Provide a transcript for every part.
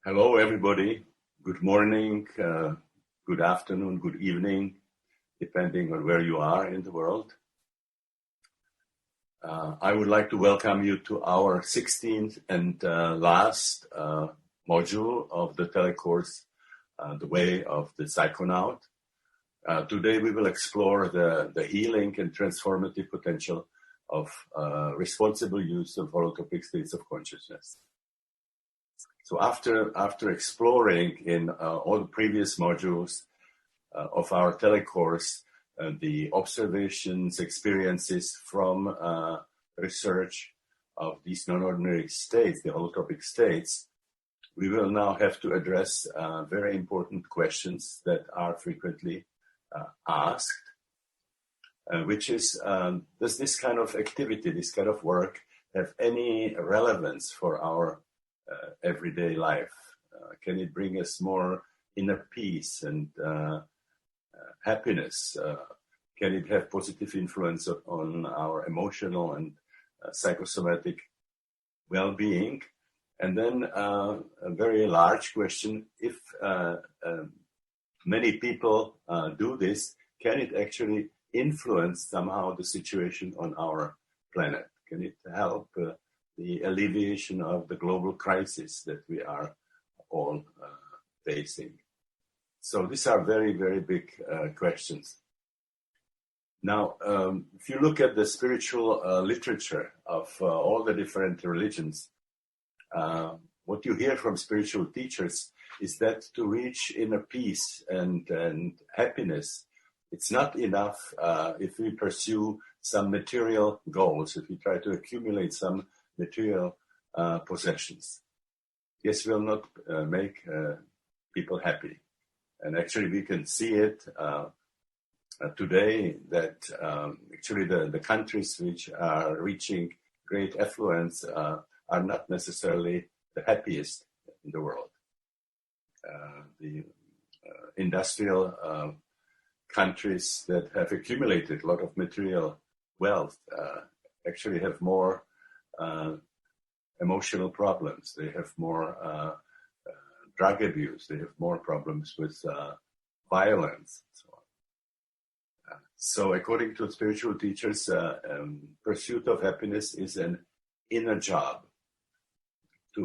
Hello, everybody. Good morning, good afternoon, good evening, depending on where you are in the world. I would like to welcome you to our 16th and last module of the telecourse, The Way of the Psychonaut. Today we will explore the healing and transformative potential of responsible use of holotropic states of consciousness. So after exploring in all the previous modules of our telecourse, the observations, experiences from research of these non-ordinary states, the holotropic states, we will now have to address very important questions that are frequently asked, which is, does this kind of activity, this kind of work, have any relevance for our everyday life? Can it bring us more inner peace and happiness? Can it have positive influence on our emotional and psychosomatic well-being? And then a very large question, if many people do this, can it actually influence somehow the situation on our planet? Can it help the alleviation of the global crisis that we are all facing? So these are very, very big questions. Now, if you look at the spiritual literature of all the different religions, what you hear from spiritual teachers is that to reach inner peace and happiness, it's not enough if we pursue some material goals, if we try to accumulate some material possessions. This will not make people happy. And actually we can see it today that actually the countries which are reaching great affluence are not necessarily the happiest in the world. The industrial countries that have accumulated a lot of material wealth actually have more emotional problems. They have more drug abuse. They have more problems with violence and so on. So according to spiritual teachers, pursuit of happiness is an inner job.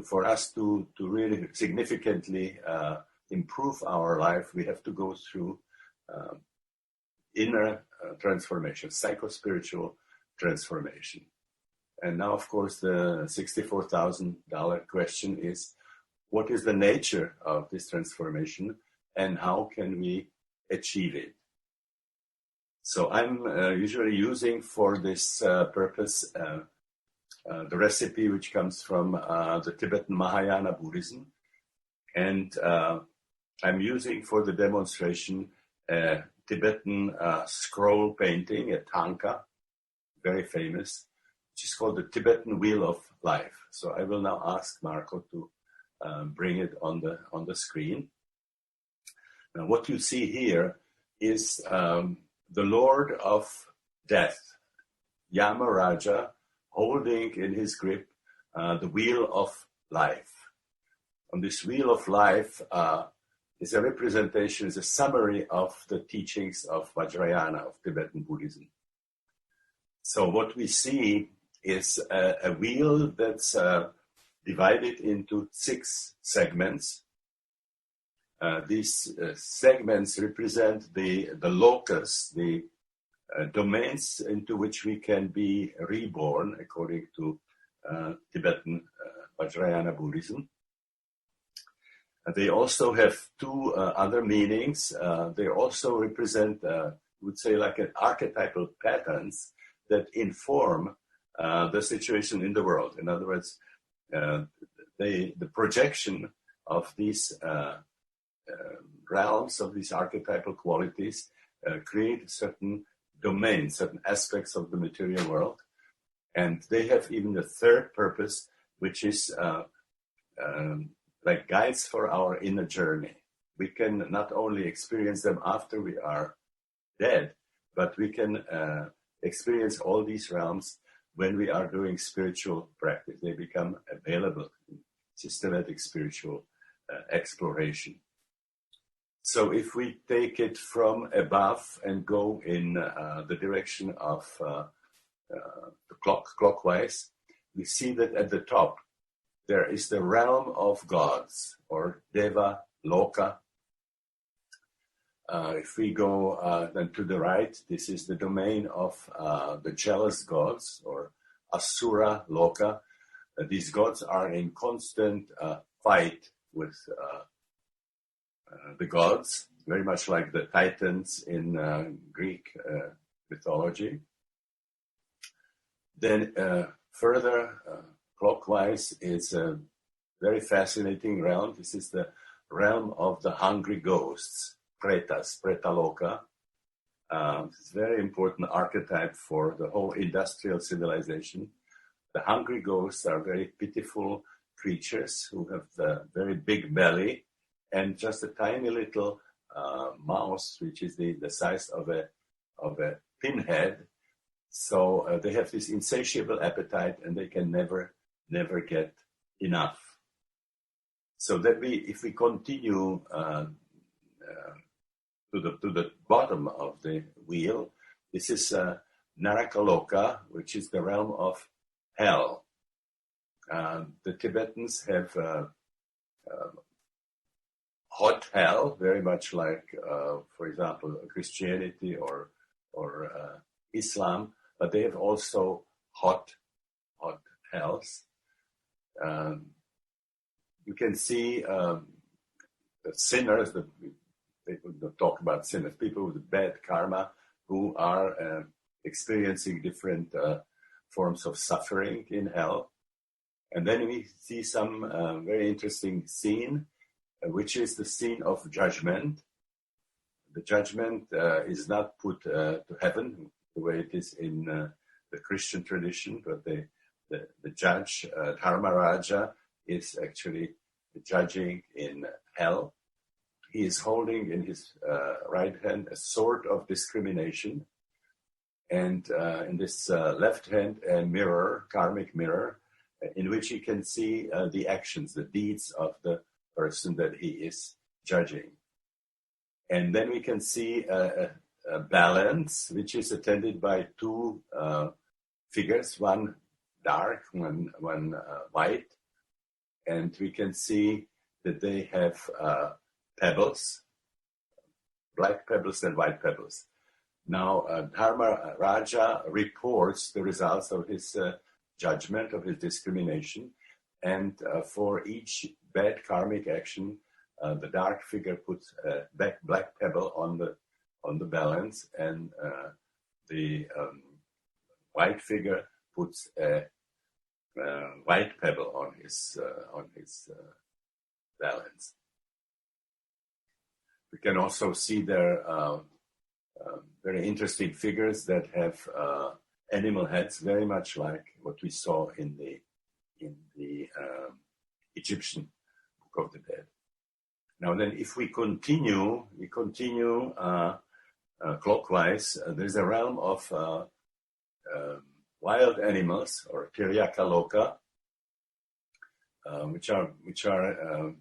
For us to really significantly improve our life, we have to go through inner transformation, psycho-spiritual transformation. And now, of course, the $64,000 question is, what is the nature of this transformation and how can we achieve it? So I'm usually using for this purpose the recipe which comes from the Tibetan Mahayana Buddhism. And I'm using for the demonstration a Tibetan scroll painting, a tanka, very famous, which is called the Tibetan Wheel of Life. So I will now ask Marco to bring it on the screen. Now what you see here is the Lord of Death, Yamaraja, holding in his grip the Wheel of Life. On this Wheel of Life is a representation, is a summary of the teachings of Vajrayana, of Tibetan Buddhism. So what we see is a wheel that's divided into 6 segments. These segments represent the locus, the domains into which we can be reborn according to Tibetan Vajrayana Buddhism. They also have 2 other meanings. They also represent, would say, like an archetypal patterns that inform the situation in the world. In other words, the projection of these realms, of these archetypal qualities, create certain domains, certain aspects of the material world. And they have even a third purpose, which is like guides for our inner journey. We can not only experience them after we are dead, but we can experience all these realms when we are doing spiritual practice. They become available in systematic spiritual exploration. So if we take it from above and go in the direction of the clockwise, we see that at the top there is the realm of gods, or Deva Loka. If we go then to the right, this is the domain of the jealous gods, or Asura Loka. These gods are in constant fight with the gods, very much like the Titans in Greek mythology. Then further clockwise is a very fascinating realm. This is the realm of the hungry ghosts, Pretas, Pretaloka. It's a very important archetype for the whole industrial civilization. The hungry ghosts are very pitiful creatures who have a very big belly and just a tiny little mouse, which is the size of a pinhead. So they have this insatiable appetite, and they can never get enough. So that if we continue to the bottom of the wheel, this is Narakaloka, which is the realm of hell. The Tibetans have hot hell, very much like, for example, Christianity or Islam, but they have also hot hells. You can see the sinners, people don't talk about sinners, people with bad karma who are experiencing different forms of suffering in hell. And then we see some very interesting scene, which is the scene of judgment. The judgment is not put to heaven the way it is in the Christian tradition, but the judge, Dharmaraja, is actually judging in hell. He is holding in his right hand a sword of discrimination, and in this left hand a mirror, karmic mirror, in which he can see the actions, the deeds of the person that he is judging. And then we can see a balance, which is attended by two figures, one dark, one white. And we can see that they have pebbles, black pebbles and white pebbles. Now, Dharma Raja reports the results of his judgment, of his discrimination. And for each bad karmic action, the dark figure puts a black pebble on the balance, and the white figure puts a white pebble on his balance. We can also see there very interesting figures that have animal heads, very much like what we saw in the Egyptian Book of the Dead. Now then, if we continue clockwise, there's a realm of wild animals, or Tiryakaloka, which are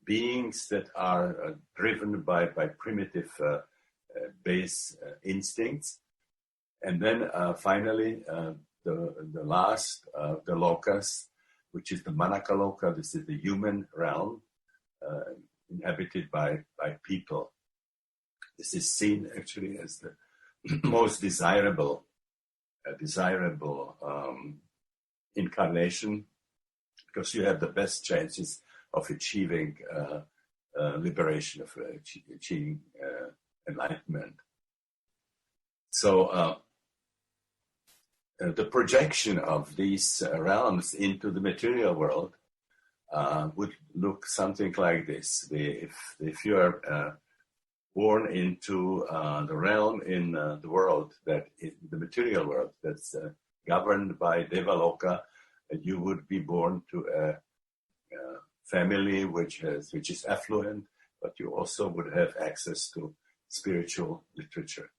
beings that are driven by primitive base instincts. And then finally, the last of the lokas, which is the Manakaloka. This is the human realm, inhabited by people. This is seen actually as the most desirable incarnation, because you have the best chances of achieving liberation, of achieving enlightenment. So the projection of these realms into the material world would look something like this. If you are born into the realm in the world, the material world that's governed by Devaloka, you would be born to a family which is affluent, but you also would have access to spiritual literature.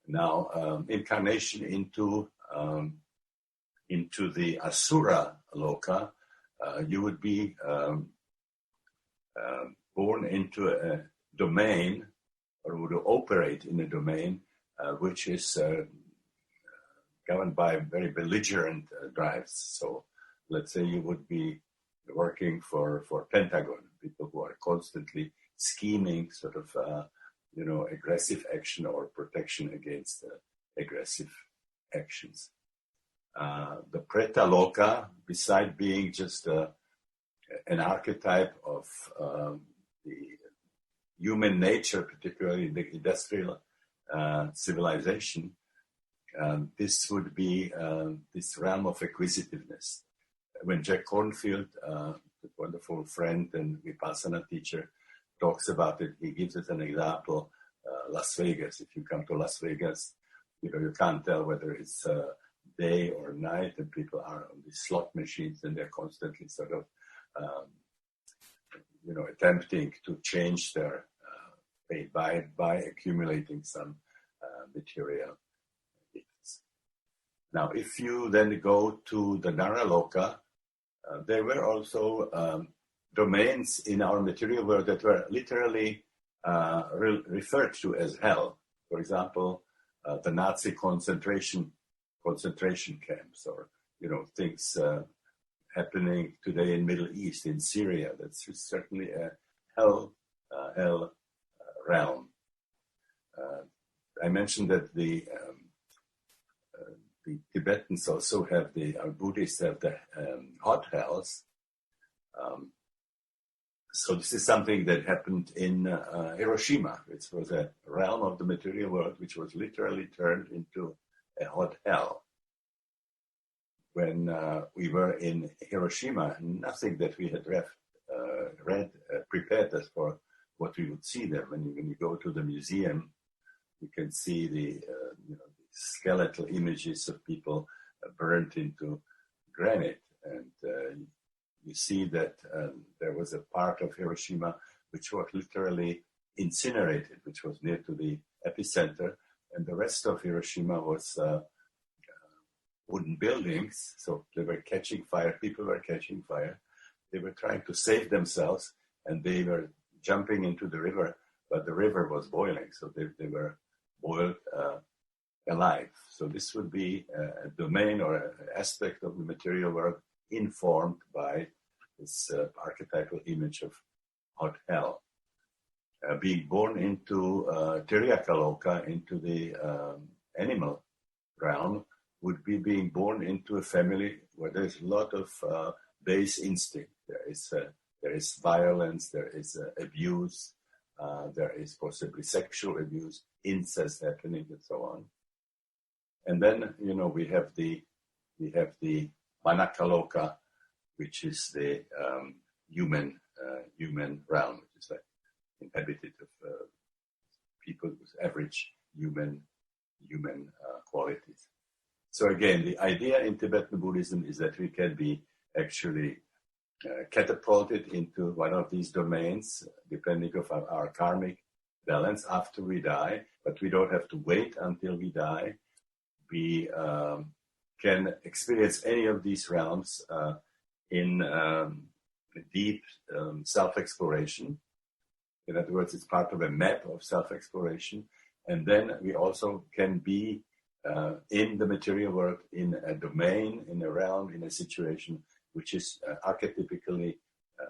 Now, incarnation into the Asura Loka, you would be born into a domain or would operate in a domain which is governed by very belligerent drives. So let's say you would be working for Pentagon, people who are constantly scheming sort of, aggressive action or protection against aggressive actions. The Preta Loka, beside being just an archetype of the human nature, particularly in the industrial civilization, this would be this realm of acquisitiveness. When Jack Kornfield, a wonderful friend and Vipassana teacher, talks about it, he gives us an example, Las Vegas. If you come to Las Vegas, you can't tell whether it's day or night, and people are on these slot machines and they're constantly sort of, attempting to change their fate by accumulating some material. Now, if you then go to the Naraloka, there were also domains in our material world that were literally referred to as hell. For example, the Nazi concentration camps, or things happening today in Middle East, in Syria. That's certainly a hell realm. I mentioned that the Tibetans also have Buddhists have the hot hells. So this is something that happened in Hiroshima. It was a realm of the material world which was literally turned into a hot hell. When we were in Hiroshima, nothing that we had read prepared us for what we would see there. When you go to the museum, you can see the skeletal images of people burnt into granite, and you see that there was a part of Hiroshima which was literally incinerated, which was near to the epicenter, and the rest of Hiroshima was wooden buildings, so they were catching fire, people were catching fire, they were trying to save themselves, and they were jumping into the river, but the river was boiling, so they were boiled alive. So this would be a domain or an aspect of the material world informed by this archetypal image of hot hell. Being born into Tiryakaloka, into the animal realm, would be being born into a family where there's a lot of base instinct. There is violence, there is abuse, there is possibly sexual abuse, incest happening, and so on. And then we have the Manakaloka, which is the human realm, which is like inhabited of people with average human qualities. So again, the idea in Tibetan Buddhism is that we can be actually catapulted into one of these domains, depending on our karmic balance after we die, but we don't have to wait until we die. We can experience any of these realms in deep self-exploration. In other words, it's part of a map of self-exploration. And then we also can be in the material world, in a domain, in a realm, in a situation which is archetypically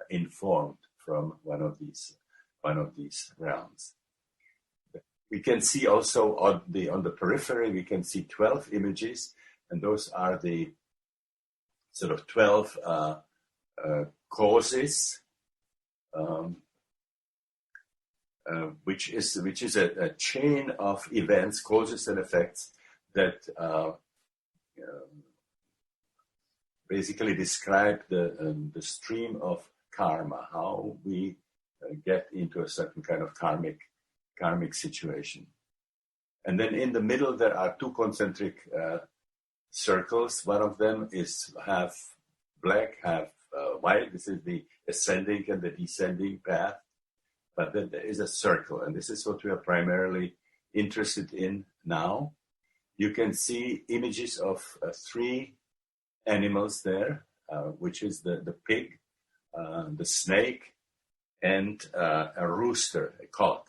informed from one of these realms. We can see also on the periphery, we can see 12 images, and those are the sort of 12 causes, which is a chain of events, causes and effects that basically describe the stream of karma, how we get into a certain kind of karmic situation. And then in the middle there are two concentric circles. One of them is half black, half white. This is the ascending and the descending path. But then there is a circle, and this is what we are primarily interested in now. You can see images of 3 animals there, which is the pig, the snake, and a rooster, a cock.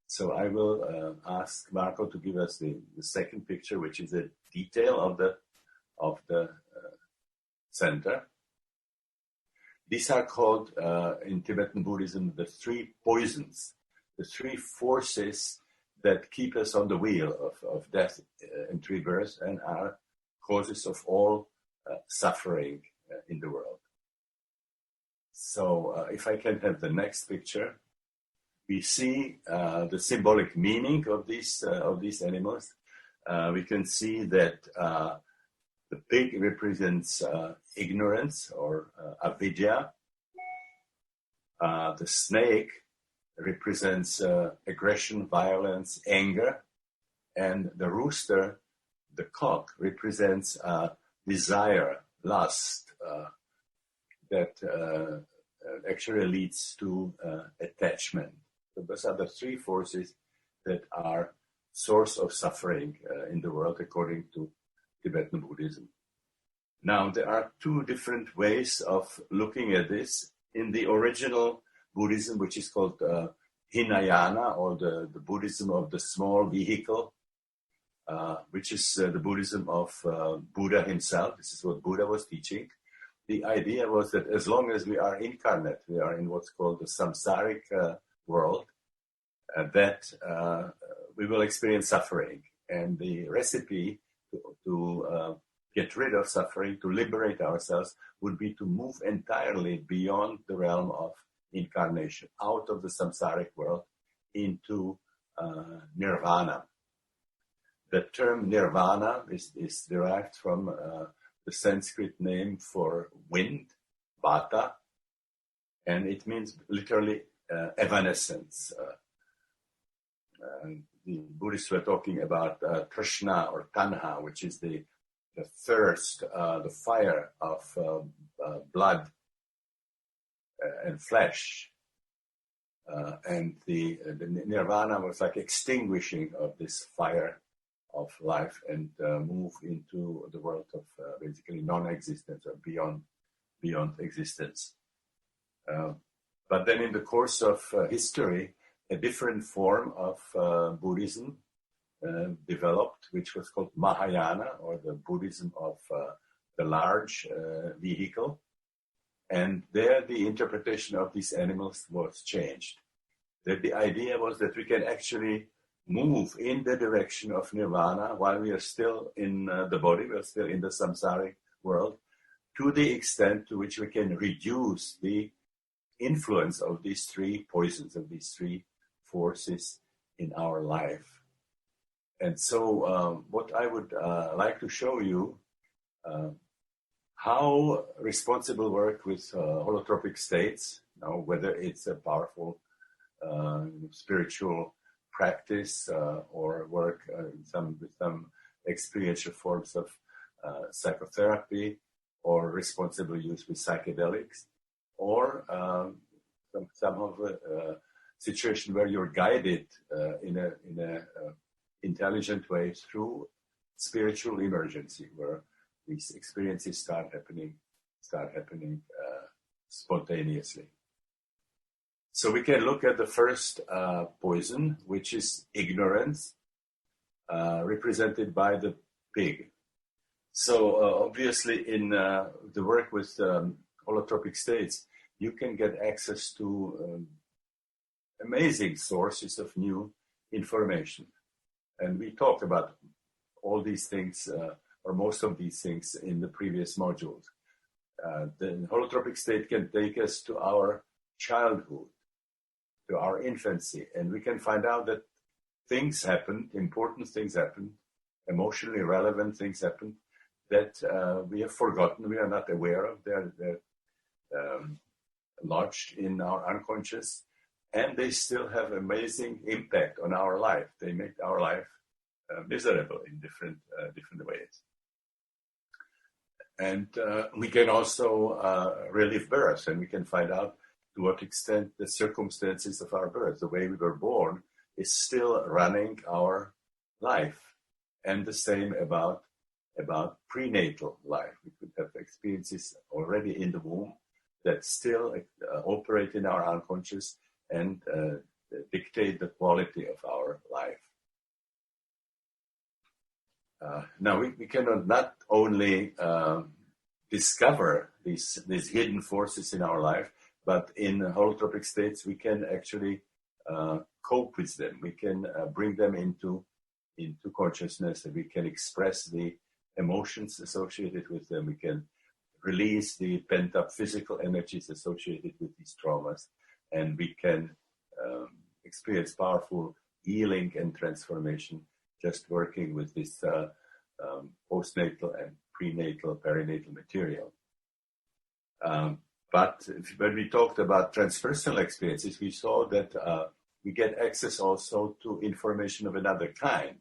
So I will ask Marco to give us the second picture, which is a detail of the center. These are called in Tibetan Buddhism the three poisons, the three forces that keep us on the wheel of death and rebirth and are causes of all suffering in the world. So if I can have the next picture, we see the symbolic meaning of these animals. We can see that the pig represents ignorance or avidya. The snake represents aggression, violence, anger. And the rooster, the cock, represents desire, lust, that actually leads to attachment. So those are the three forces that are source of suffering in the world according to Tibetan Buddhism. Now, there are two different ways of looking at this. In the original Buddhism, which is called Hinayana, or the Buddhism of the small vehicle, which is the Buddhism of Buddha himself. This is what Buddha was teaching. The idea was that as long as we are incarnate, we are in what's called the samsaric world, that we will experience suffering. And the recipe to get rid of suffering, to liberate ourselves, would be to move entirely beyond the realm of incarnation, out of the samsaric world into nirvana. The term nirvana is derived from the Sanskrit name for wind, vata, and it means literally evanescence. The Buddhists were talking about Trishna or Tanha, which is the thirst, the fire of blood and flesh. And the nirvana was like extinguishing of this fire of life and move into the world of basically non-existence or beyond existence. But then in the course of history, a different form of Buddhism developed, which was called Mahayana, or the Buddhism of the large vehicle. And there the interpretation of these animals was changed. That the idea was that we can actually move in the direction of nirvana while we are still in the body, we are still in the samsaric world, to the extent to which we can reduce the influence of these three poisons, of these three forces in our life. And so what I would like to show you, how responsible work with holotropic states, whether it's a powerful spiritual practice or work with some experiential forms of psychotherapy, or responsible use with psychedelics, or some of a situation where you're guided in a intelligent way through spiritual emergency, where these experiences start happening spontaneously. So we can look at the first poison, which is ignorance, represented by the pig. So obviously in the work with holotropic states, you can get access to amazing sources of new information. And we talked about all these things, or most of these things, in the previous modules. The holotropic state can take us to our childhood, to our infancy, and we can find out that things happened, important things happened, emotionally relevant things happened that we have forgotten, we are not aware of. They're lodged in our unconscious, and they still have amazing impact on our life. They make our life miserable in different ways. And we can also relive birth, and we can find out to what extent the circumstances of our birth, the way we were born, is still running our life. And the same about prenatal life. We could have experiences already in the womb that still operate in our unconscious and dictate the quality of our life. Now, we cannot not only discover these hidden forces in our life, but in holotropic states, we can actually cope with them. We can bring them into consciousness, and we can express the emotions associated with them. We can release the pent-up physical energies associated with these traumas, and we can experience powerful healing and transformation just working with this postnatal and prenatal, perinatal material. But when we talked about transpersonal experiences, we saw that we get access also to information of another kind.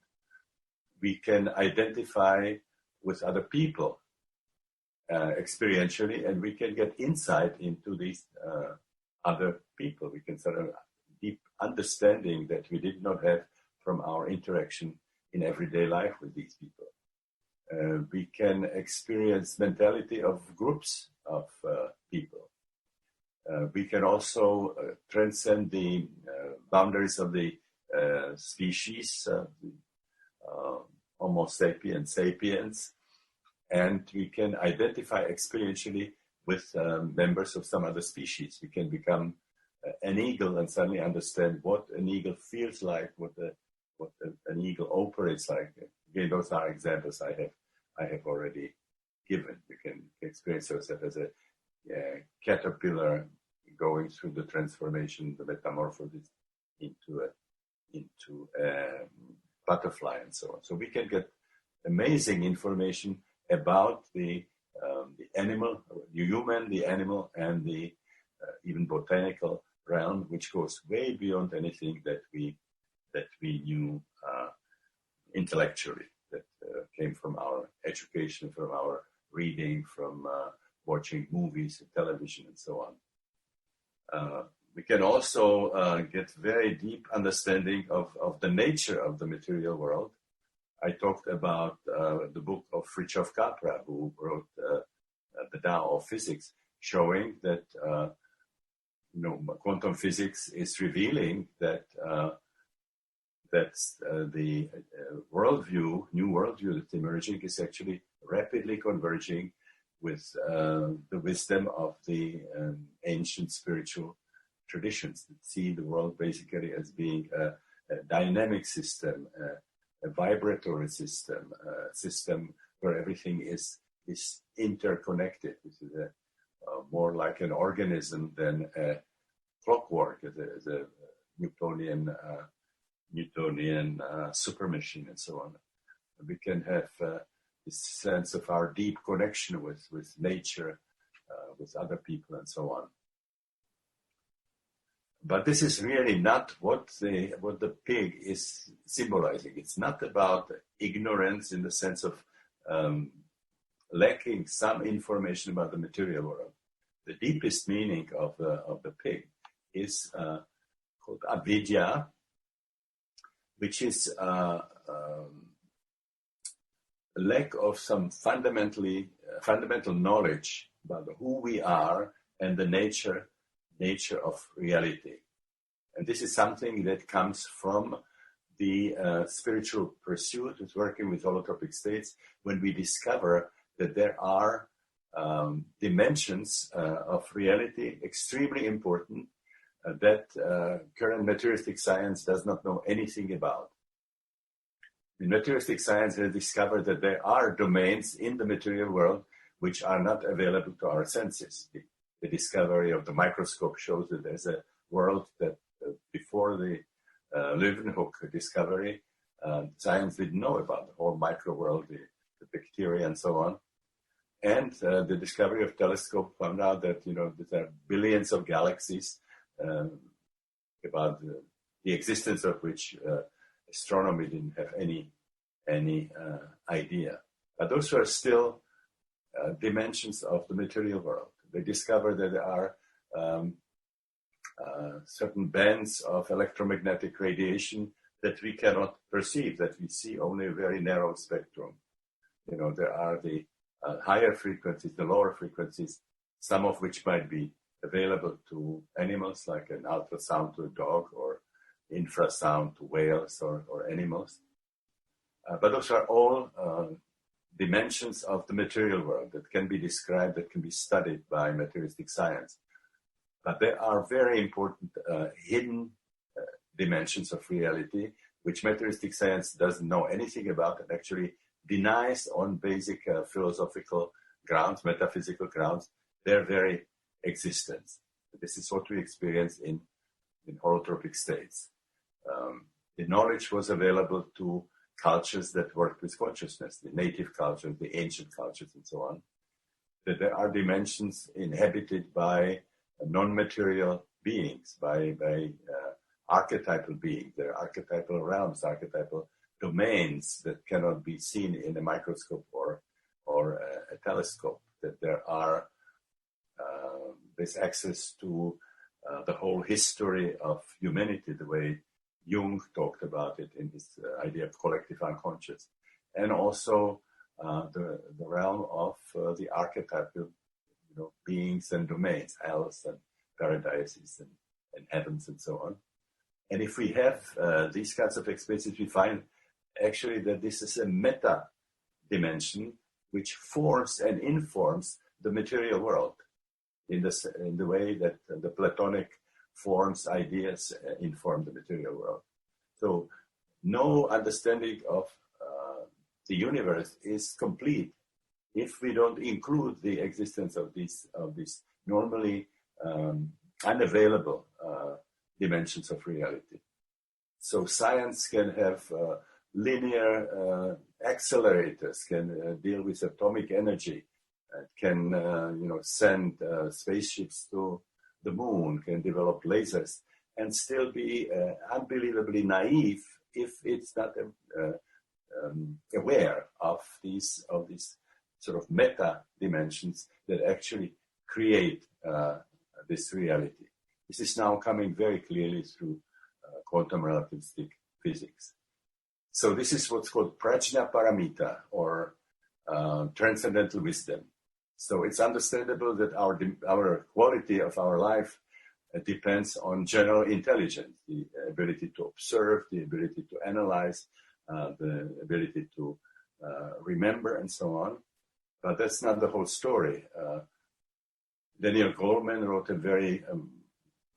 We can identify with other people experientially, and we can get insight into these other people. We can sort of deep understanding that we did not have from our interaction in everyday life with these people. We can experience mentality of groups of people. We can also transcend the boundaries of the species, Homo sapiens, and we can identify experientially with members of some other species. We can become an eagle and suddenly understand what an eagle feels like, what an eagle operates like. Again, those are examples I have already given. You can experience yourself as a caterpillar going through the transformation, the metamorphosis into a butterfly and so on. So we can get amazing information about the animal, the human, the animal, and the even botanical realm, which goes way beyond anything that we knew intellectually, that came from our education, from our reading, from watching movies, television, and so on. We can also get very deep understanding of the nature of the material world. I talked about the book of Fritjof Capra, who wrote The Tao of Physics, showing that quantum physics is revealing that the worldview, new worldview that's emerging, is actually rapidly converging with the wisdom of the ancient spiritual traditions that see the world basically as being a dynamic system, a vibratory system, a system where everything is interconnected. This is more like an organism than a clockwork, as a Newtonian super machine and so on. We can have this sense of our deep connection with nature, with other people and so on. But this is really not what the pig is symbolizing. It's not about ignorance in the sense of lacking some information about the material world. The deepest meaning of the pig is called avidya, which is lack of some fundamental knowledge about who we are and the nature of reality. And this is something that comes from the spiritual pursuit with working with holotropic states, when we discover that there are dimensions of reality extremely important that current materialistic science does not know anything about. In materialistic science has discovered that there are domains in the material world which are not available to our senses. The discovery of the microscope shows that there's a world that before the Leeuwenhoek discovery, science didn't know about, the whole micro world, the bacteria and so on. And the discovery of telescope found out that, there are billions of galaxies about the existence of which astronomy didn't have any idea. But those are still dimensions of the material world. They discover that there are certain bands of electromagnetic radiation that we cannot perceive, that we see only a very narrow spectrum. There are the higher frequencies, the lower frequencies. some of which might be available to animals, like an ultrasound to a dog or infrasound to whales or animals. But those are all dimensions of the material world that can be described, that can be studied by materialistic science. But there are very important hidden dimensions of reality, which materialistic science doesn't know anything about and actually denies on basic philosophical grounds, metaphysical grounds, their very existence. This is what we experience in holotropic states. The knowledge was available to cultures that worked with consciousness, the native cultures, the ancient cultures, and so on. That there are dimensions inhabited by non-material beings, by archetypal beings. There are archetypal realms, archetypal domains that cannot be seen in a microscope or a telescope. That there are this access to the whole history of humanity, the way Jung talked about it in his idea of collective unconscious, and also the realm of the archetypal, beings and domains, hells and paradises and heavens and so on. And if we have these kinds of experiences, we find actually that this is a meta dimension which forms and informs the material world in the way that the Platonic forms, ideas inform the material world. So no understanding of the universe is complete if we don't include the existence of these normally unavailable dimensions of reality. So science can have linear accelerators, can deal with atomic energy, can send spaceships to the moon, can develop lasers, and still be unbelievably naive if it's not aware of these sort of meta dimensions that actually create this reality. This is now coming very clearly through quantum relativistic physics. So this is what's called Prajna Paramita, or transcendental wisdom. So it's understandable that our quality of our life depends on general intelligence, the ability to observe, the ability to analyze, the ability to remember, and so on. But that's not the whole story. Daniel Goleman wrote a very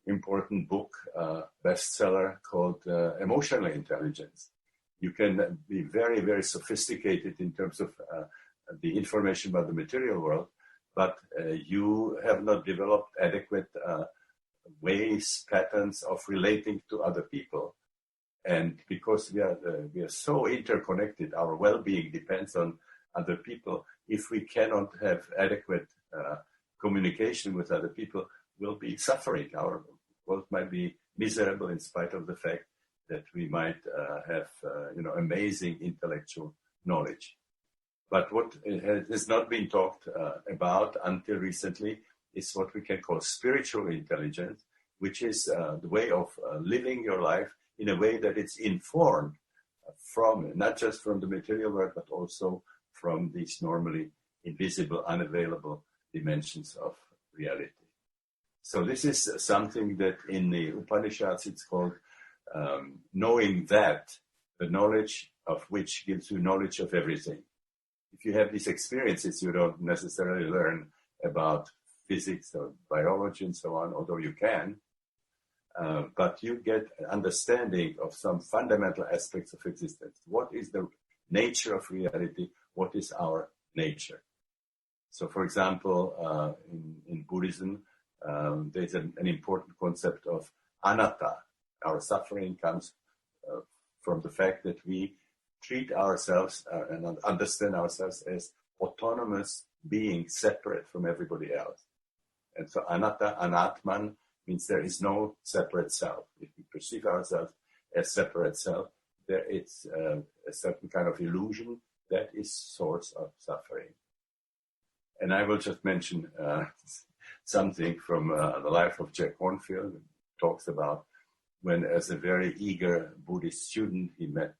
important book, bestseller, called Emotional Intelligence. You can be very, very sophisticated in terms of the information about the material world, but you have not developed adequate ways, patterns of relating to other people. And because we are so interconnected, our well-being depends on other people. If we cannot have adequate communication with other people, we'll be suffering. Our world might be miserable in spite of the fact that we might have amazing intellectual knowledge. But what has not been talked about until recently is what we can call spiritual intelligence, which is the way of living your life in a way that it's informed from, not just from the material world, but also from these normally invisible, unavailable dimensions of reality. So this is something that in the Upanishads it's called knowing that, the knowledge of which gives you knowledge of everything. If you have these experiences, you don't necessarily learn about physics or biology and so on, although you can, but you get an understanding of some fundamental aspects of existence. What is the nature of reality? What is our nature? So, for example, in Buddhism, there's an important concept of anatta. Our suffering comes from the fact that we treat ourselves and understand ourselves as autonomous beings separate from everybody else. And so anatta, anatman, means there is no separate self. If we perceive ourselves as separate self, there is a certain kind of illusion that is source of suffering. And I will just mention something from the life of Jack Kornfield. It talks about when, as a very eager Buddhist student, he met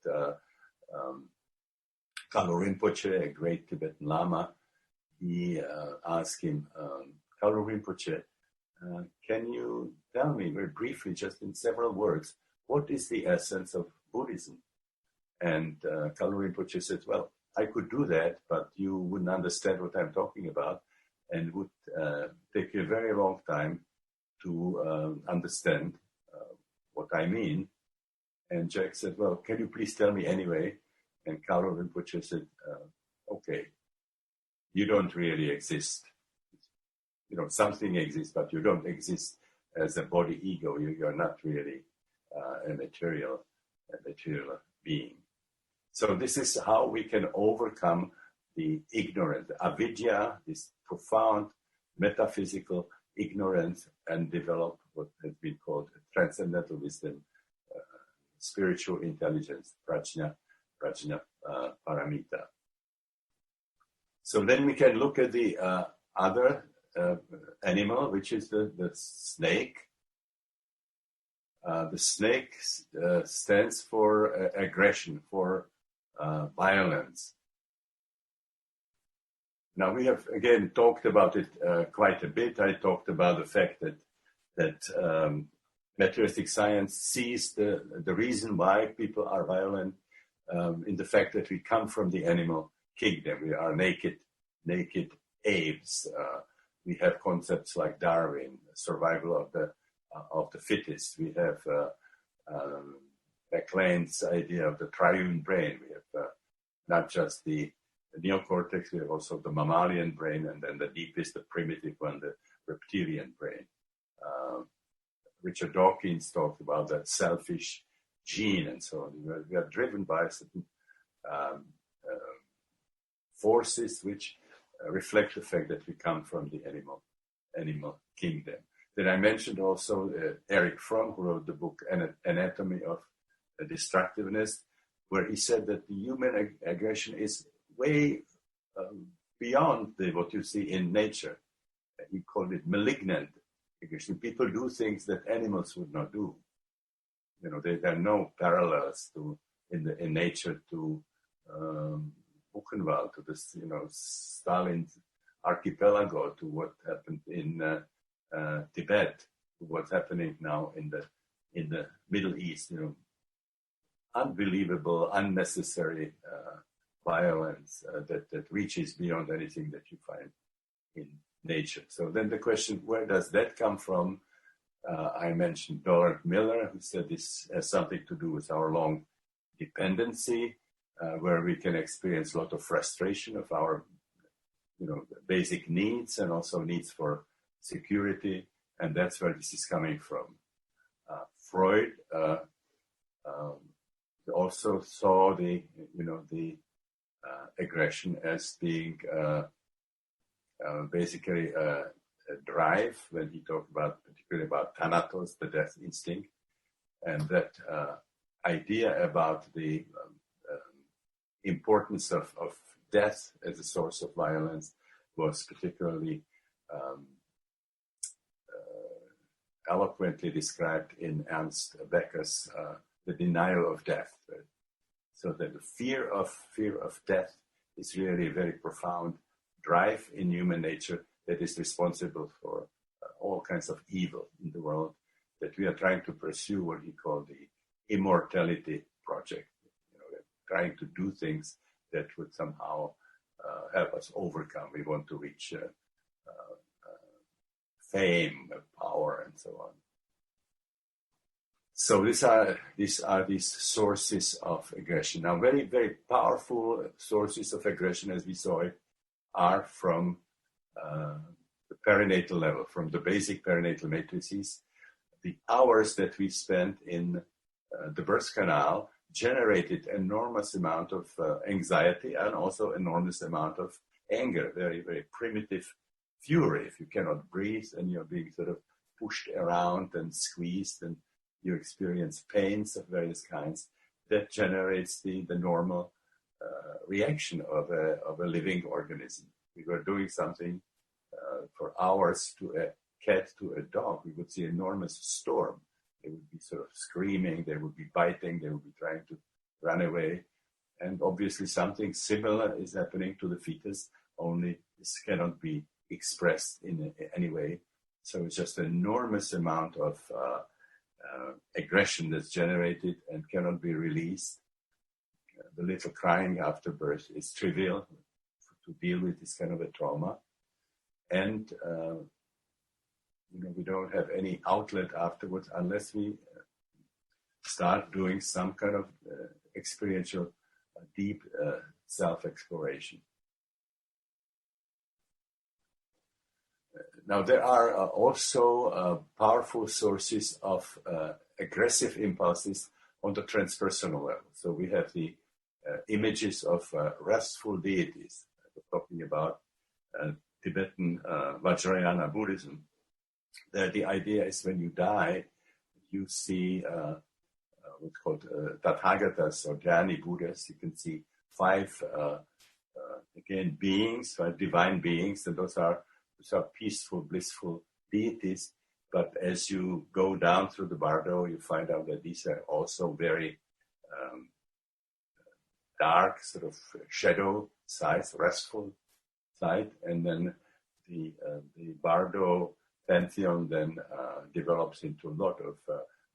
Kalu Rinpoche, a great Tibetan Lama. He asked him, Kalu Rinpoche, can you tell me very briefly, just in several words, what is the essence of Buddhism? And Kalu Rinpoche said, well, I could do that, but you wouldn't understand what I'm talking about, and would take you a very long time to understand what I mean. And Jack said, well, can you please tell me anyway? And Kalu Rinpoche said, okay, you don't really exist. You know, something exists, but you don't exist as a body ego. You're not really a material being. So this is how we can overcome the ignorance, the avidya, this profound metaphysical ignorance, and develop what has been called transcendental wisdom, spiritual intelligence, prajna paramita. So then we can look at the other animal, which is the snake. The snake stands for aggression, for violence. Now we have again talked about it quite a bit. I talked about the fact that materialistic science sees the reason why people are violent in the fact that we come from the animal kingdom. We are naked apes. We have concepts like Darwin, survival of the fittest. We have MacLean's idea of the triune brain. We have not just the neocortex, we have also the mammalian brain, and then the deepest, the primitive one, the reptilian brain. Richard Dawkins talked about that selfish gene and so on. We are driven by certain forces which reflect the fact that we come from the animal kingdom. Then I mentioned also Erich Fromm, who wrote the book Anatomy of Destructiveness, where he said that the human aggression is way beyond what you see in nature. He called it malignant aggression. People do things that animals would not do. You know, there are no parallels in nature to Buchenwald, to this, Stalin's archipelago, to what happened in Tibet, to what's happening now in the Middle East. Unbelievable, unnecessary violence that reaches beyond anything that you find in nature. So then the question, where does that come from? I mentioned Donald Miller, who said this has something to do with our long dependency, where we can experience a lot of frustration of our, basic needs and also needs for security, and that's where this is coming from. Freud also saw the aggression as being basically a drive, when he talked particularly about thanatos, the death instinct, and that idea about the importance of death as a source of violence was particularly eloquently described in Ernst Becker's The Denial of Death. So that the fear of death is really a very profound drive in human nature that is responsible for all kinds of evil in the world, that we are trying to pursue what he called the immortality project, trying to do things that would somehow help us overcome. We want to reach fame, power, and so on. So these are these sources of aggression. Now, very, very powerful sources of aggression, as we saw it, are from the perinatal level, from the basic perinatal matrices. The hours that we spent in the birth canal generated enormous amount of anxiety and also enormous amount of anger, very, very primitive fury. If you cannot breathe and you're being sort of pushed around and squeezed and you experience pains of various kinds, that generates the normal reaction of a living organism. We were doing something for hours to a cat, to a dog. We would see enormous storm. They would be sort of screaming, they would be biting, they would be trying to run away. And obviously something similar is happening to the fetus, only this cannot be expressed in any way. So it's just an enormous amount of aggression that's generated and cannot be released. The little crying after birth is trivial to deal with this kind of a trauma. And we don't have any outlet afterwards unless we start doing some kind of experiential, deep self-exploration. Now, there are also powerful sources of aggressive impulses on the transpersonal level. So we have the images of restful deities. We're talking about Tibetan Vajrayana Buddhism. The idea is when you die, you see what's called Tathagatas or Jnani Buddhas. You can see five, again, beings, five divine beings, and those are peaceful, blissful deities. But as you go down through the bardo, you find out that these are also very dark, sort of shadow side, restful side. And then the bardo pantheon then develops into a lot of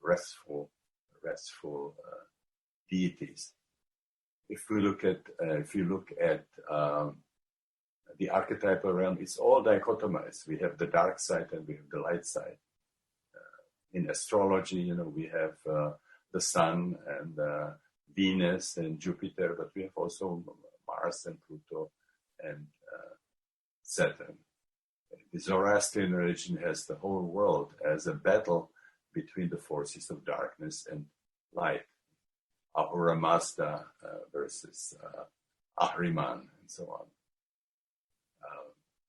restful deities. If you look at the archetypal realm, it's all dichotomized. We have the dark side and we have the light side. In astrology, we have the sun and Venus and Jupiter, but we have also Mars and Pluto and Saturn. The Zoroastrian religion has the whole world as a battle between the forces of darkness and light. Ahura Mazda versus Ahriman, and so on.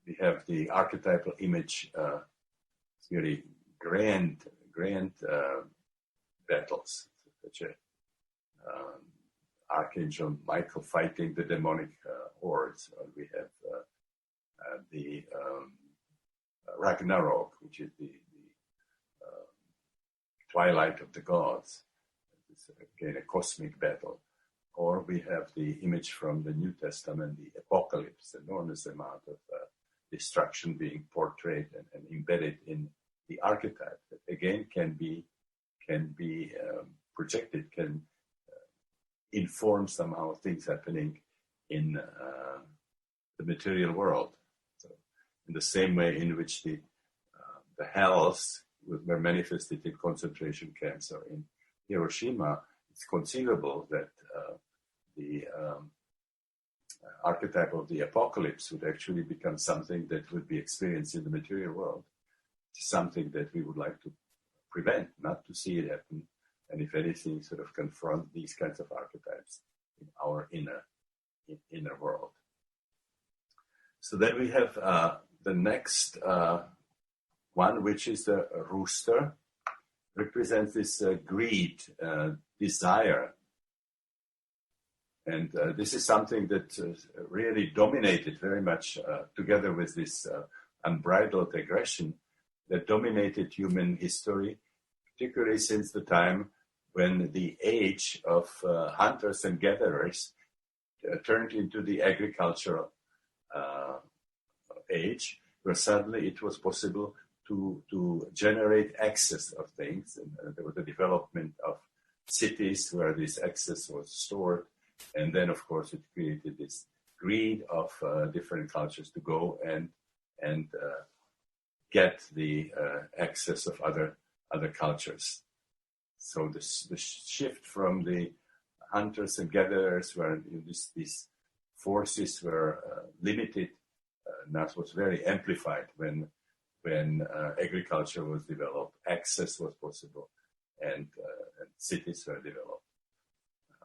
We have the archetypal image, really grand battles, such as Archangel Michael fighting the demonic hordes. We have the Ragnarok, which is the twilight of the gods. It's again a cosmic battle. Or we have the image from the New Testament, the apocalypse, enormous amount of destruction being portrayed and embedded in the archetype that again can be projected, can inform somehow things happening in the material world. So in the same way in which the hells were manifested in concentration camps or in Hiroshima, it's conceivable that the archetype of the apocalypse would actually become something that would be experienced in the material world. It's something that we would like to prevent, not to see it happen, and if anything, sort of confront these kinds of archetypes in our inner world. So then we have the next one, which is the rooster, represents this greed, desire. And this is something that really dominated very much, together with this unbridled aggression that dominated human history, particularly since the time when the age of hunters and gatherers turned into the agricultural age, where suddenly it was possible to generate excess of things. And there was the development of cities where this excess was stored. And then, of course, it created this greed of different cultures to go and get the excess of other cultures. So the shift from the hunters and gatherers, where these forces were limited, that was very amplified when agriculture was developed, access was possible, and cities were developed.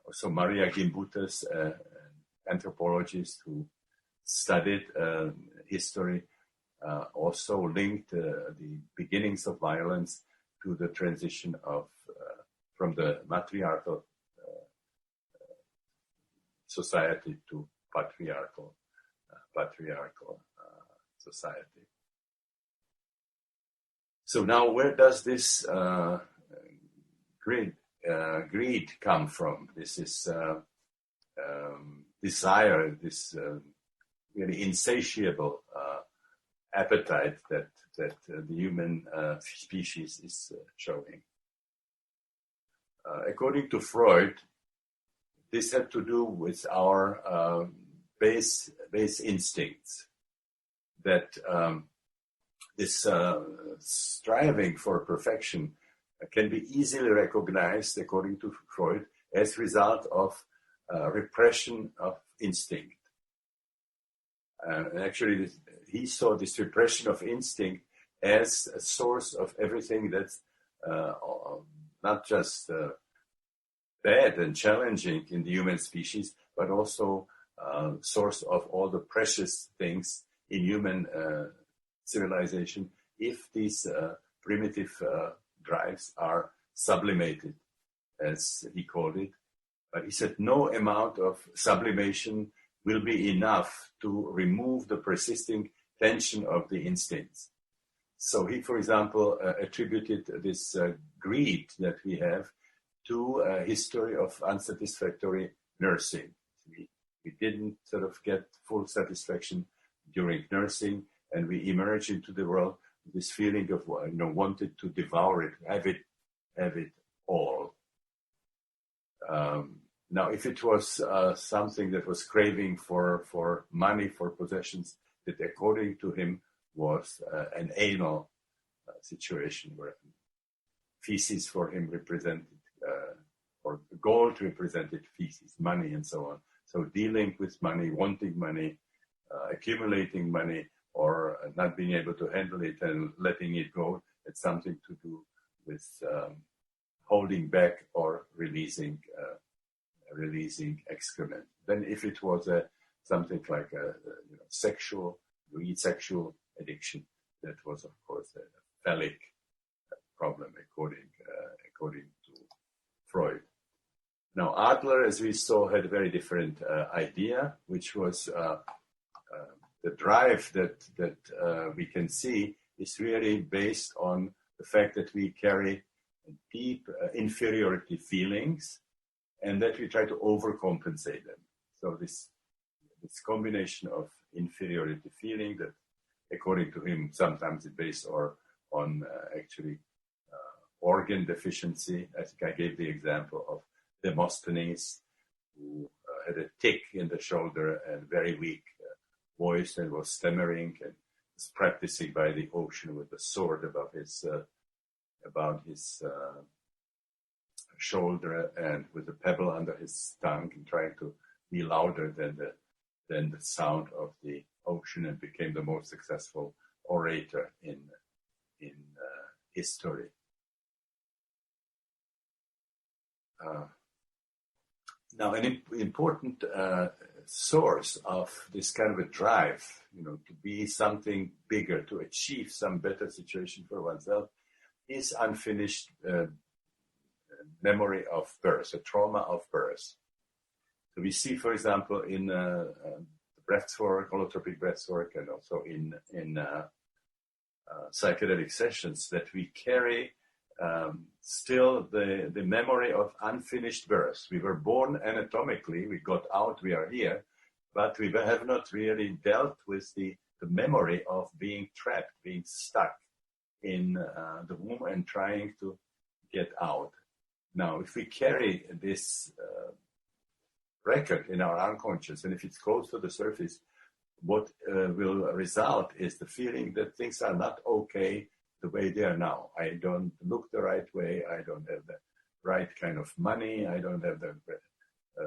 Also, Maria Gimbutas, an anthropologist who studied history, also linked the beginnings of violence to the transition of from the matriarchal society to patriarchal society. So now, where does this greed come from? This is desire, this really insatiable appetite that the human species is showing. According to Freud, this had to do with our base instincts, that this striving for perfection can be easily recognized, according to Freud, as a result of repression of instinct. Actually, he saw this repression of instinct as a source of everything that's not just bad and challenging in the human species, but also source of all the precious things in human civilization, if these primitive drives are sublimated, as he called it. But he said no amount of sublimation will be enough to remove the persisting tension of the instincts. So he, for example, attributed this greed that we have to a history of unsatisfactory nursing. We didn't sort of get full satisfaction during nursing, and we emerge into the world with this feeling of wanted to devour it, have it all. Now, if it was something that was craving for money, for possessions, that according to him was an anal situation where feces for him represented, or gold represented feces, money and so on. So dealing with money, wanting money, accumulating money, or not being able to handle it and letting it go, it's something to do with holding back or releasing excrement. Then if it was something like a sexual addiction, that was of course a phallic problem according to Freud. Now Adler, as we saw, had a very different idea, which was the drive that we can see is really based on the fact that we carry deep inferiority feelings, and that we try to overcompensate them. So this combination of inferiority feeling that, according to him, sometimes is based on actually organ deficiency. I think I gave the example of Demosthenes, who had a tick in the shoulder and very weak voice and was stammering and was practicing by the ocean with a sword above his shoulder and with a pebble under his tongue, and trying to be louder than the sound of the ocean, and became the most successful orator in history. Now, an important source of this kind of a drive, to be something bigger, to achieve some better situation for oneself, is unfinished memory of birth, a trauma of birth. So we see, for example, in breathwork, holotropic breathwork, and also in psychedelic sessions, that we carry still the memory of unfinished birth. We were born anatomically, we got out, we are here, but we have not really dealt with the memory of being trapped, being stuck in the womb and trying to get out. Now, if we carry this record in our unconscious, and if it's close to the surface, what will result is the feeling that things are not okay the way they are now. I don't look the right way. I don't have the right kind of money. I don't have the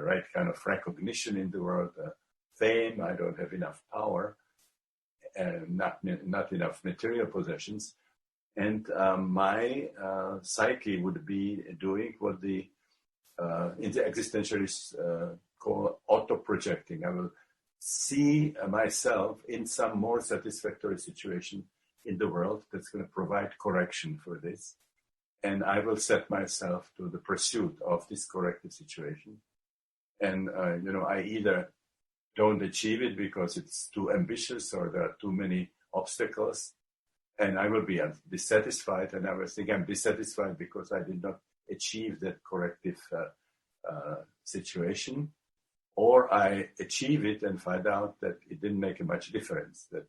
right kind of recognition in the world, fame. I don't have enough power, and not enough material possessions. And my psyche would be doing what the existentialists call auto-projecting. I will see myself in some more satisfactory situation in the world that's going to provide correction for this. And I will set myself to the pursuit of this corrective situation. And, I either don't achieve it because it's too ambitious or there are too many obstacles, and I will be dissatisfied, and I will think I'm dissatisfied because I did not achieve that corrective situation, or I achieve it and find out that it didn't make much difference, that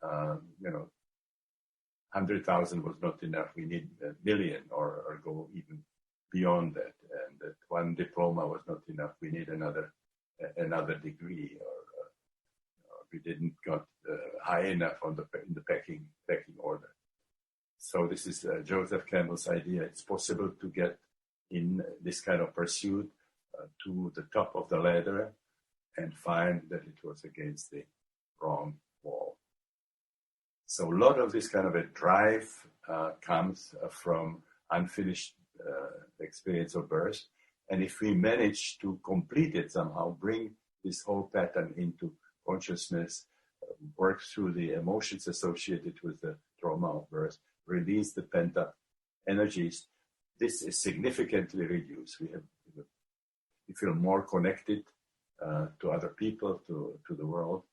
you know, 100,000 was not enough. We need a million or go even beyond that. And that one diploma was not enough. We need another degree, or we didn't got high enough in the pecking order. So this is Joseph Campbell's idea. It's possible to get in this kind of pursuit to the top of the ladder and find that it was against the wrong wall. So a lot of this kind of a drive comes from unfinished experience of birth. And if we manage to complete it somehow, bring this whole pattern into consciousness, work through the emotions associated with the trauma of birth, release the pent-up energies, this is significantly reduced. We feel more connected to other people, to the world.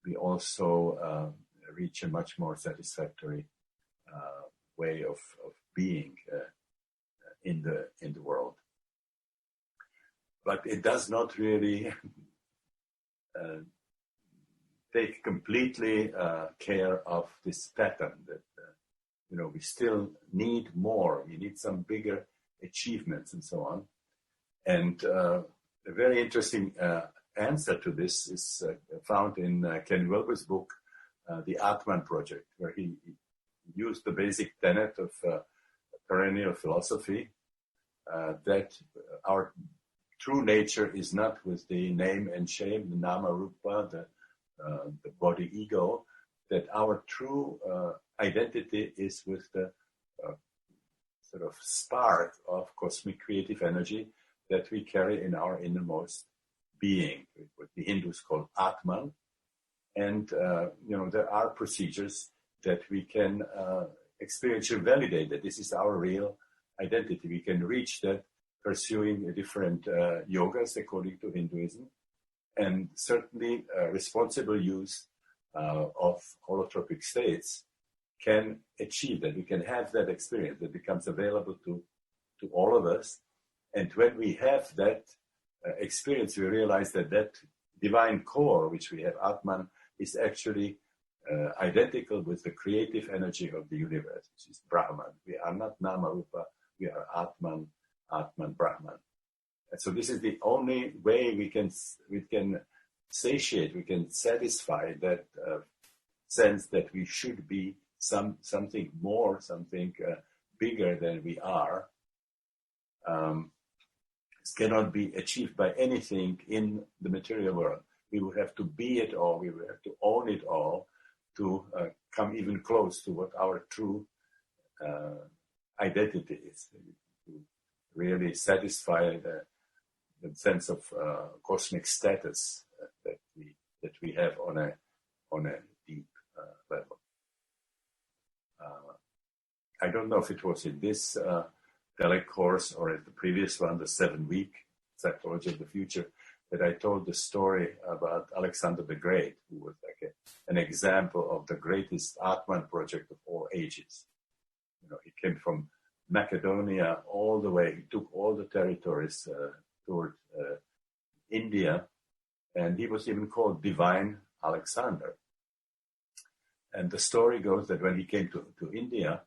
We also reach a much more satisfactory way of being in the world. But it does not really take completely care of this pattern that we still need more. We need some bigger achievements and so on. And a very interesting answer to this is found in Ken Wilber's book, The Atman Project, where he used the basic tenet of perennial philosophy, that our true nature is not with the name and shame, the nama rupa, the body ego, that our true identity is with the sort of spark of cosmic creative energy that we carry in our innermost being, what the Hindus call Atman. And, there are procedures that we can experientially validate that this is our real identity. We can reach that pursuing different yogas according to Hinduism, and certainly responsible use of holotropic states can achieve that. We can have that experience that becomes available to all of us. And when we have that experience, we realize that divine core, which we have, Atman, is actually identical with the creative energy of the universe, which is Brahman. We are not Namarupa, we are Atman, Brahman. And so this is the only way we can satiate, we can satisfy that sense that we should be something more, something bigger than we are. This cannot be achieved by anything in the material world. We would have to be it all, we would have to own it all to come even close to what our true identity is, to really satisfy the sense of cosmic status that we have on a deep level. I don't know if it was in this telecourse or at the previous one, the 7-week Psychology of the Future, that I told the story about Alexander the Great, who was like an example of the greatest Atman project of all ages. He came from Macedonia all the way. He took all the territories toward India, and he was even called Divine Alexander. And the story goes that when he came to India,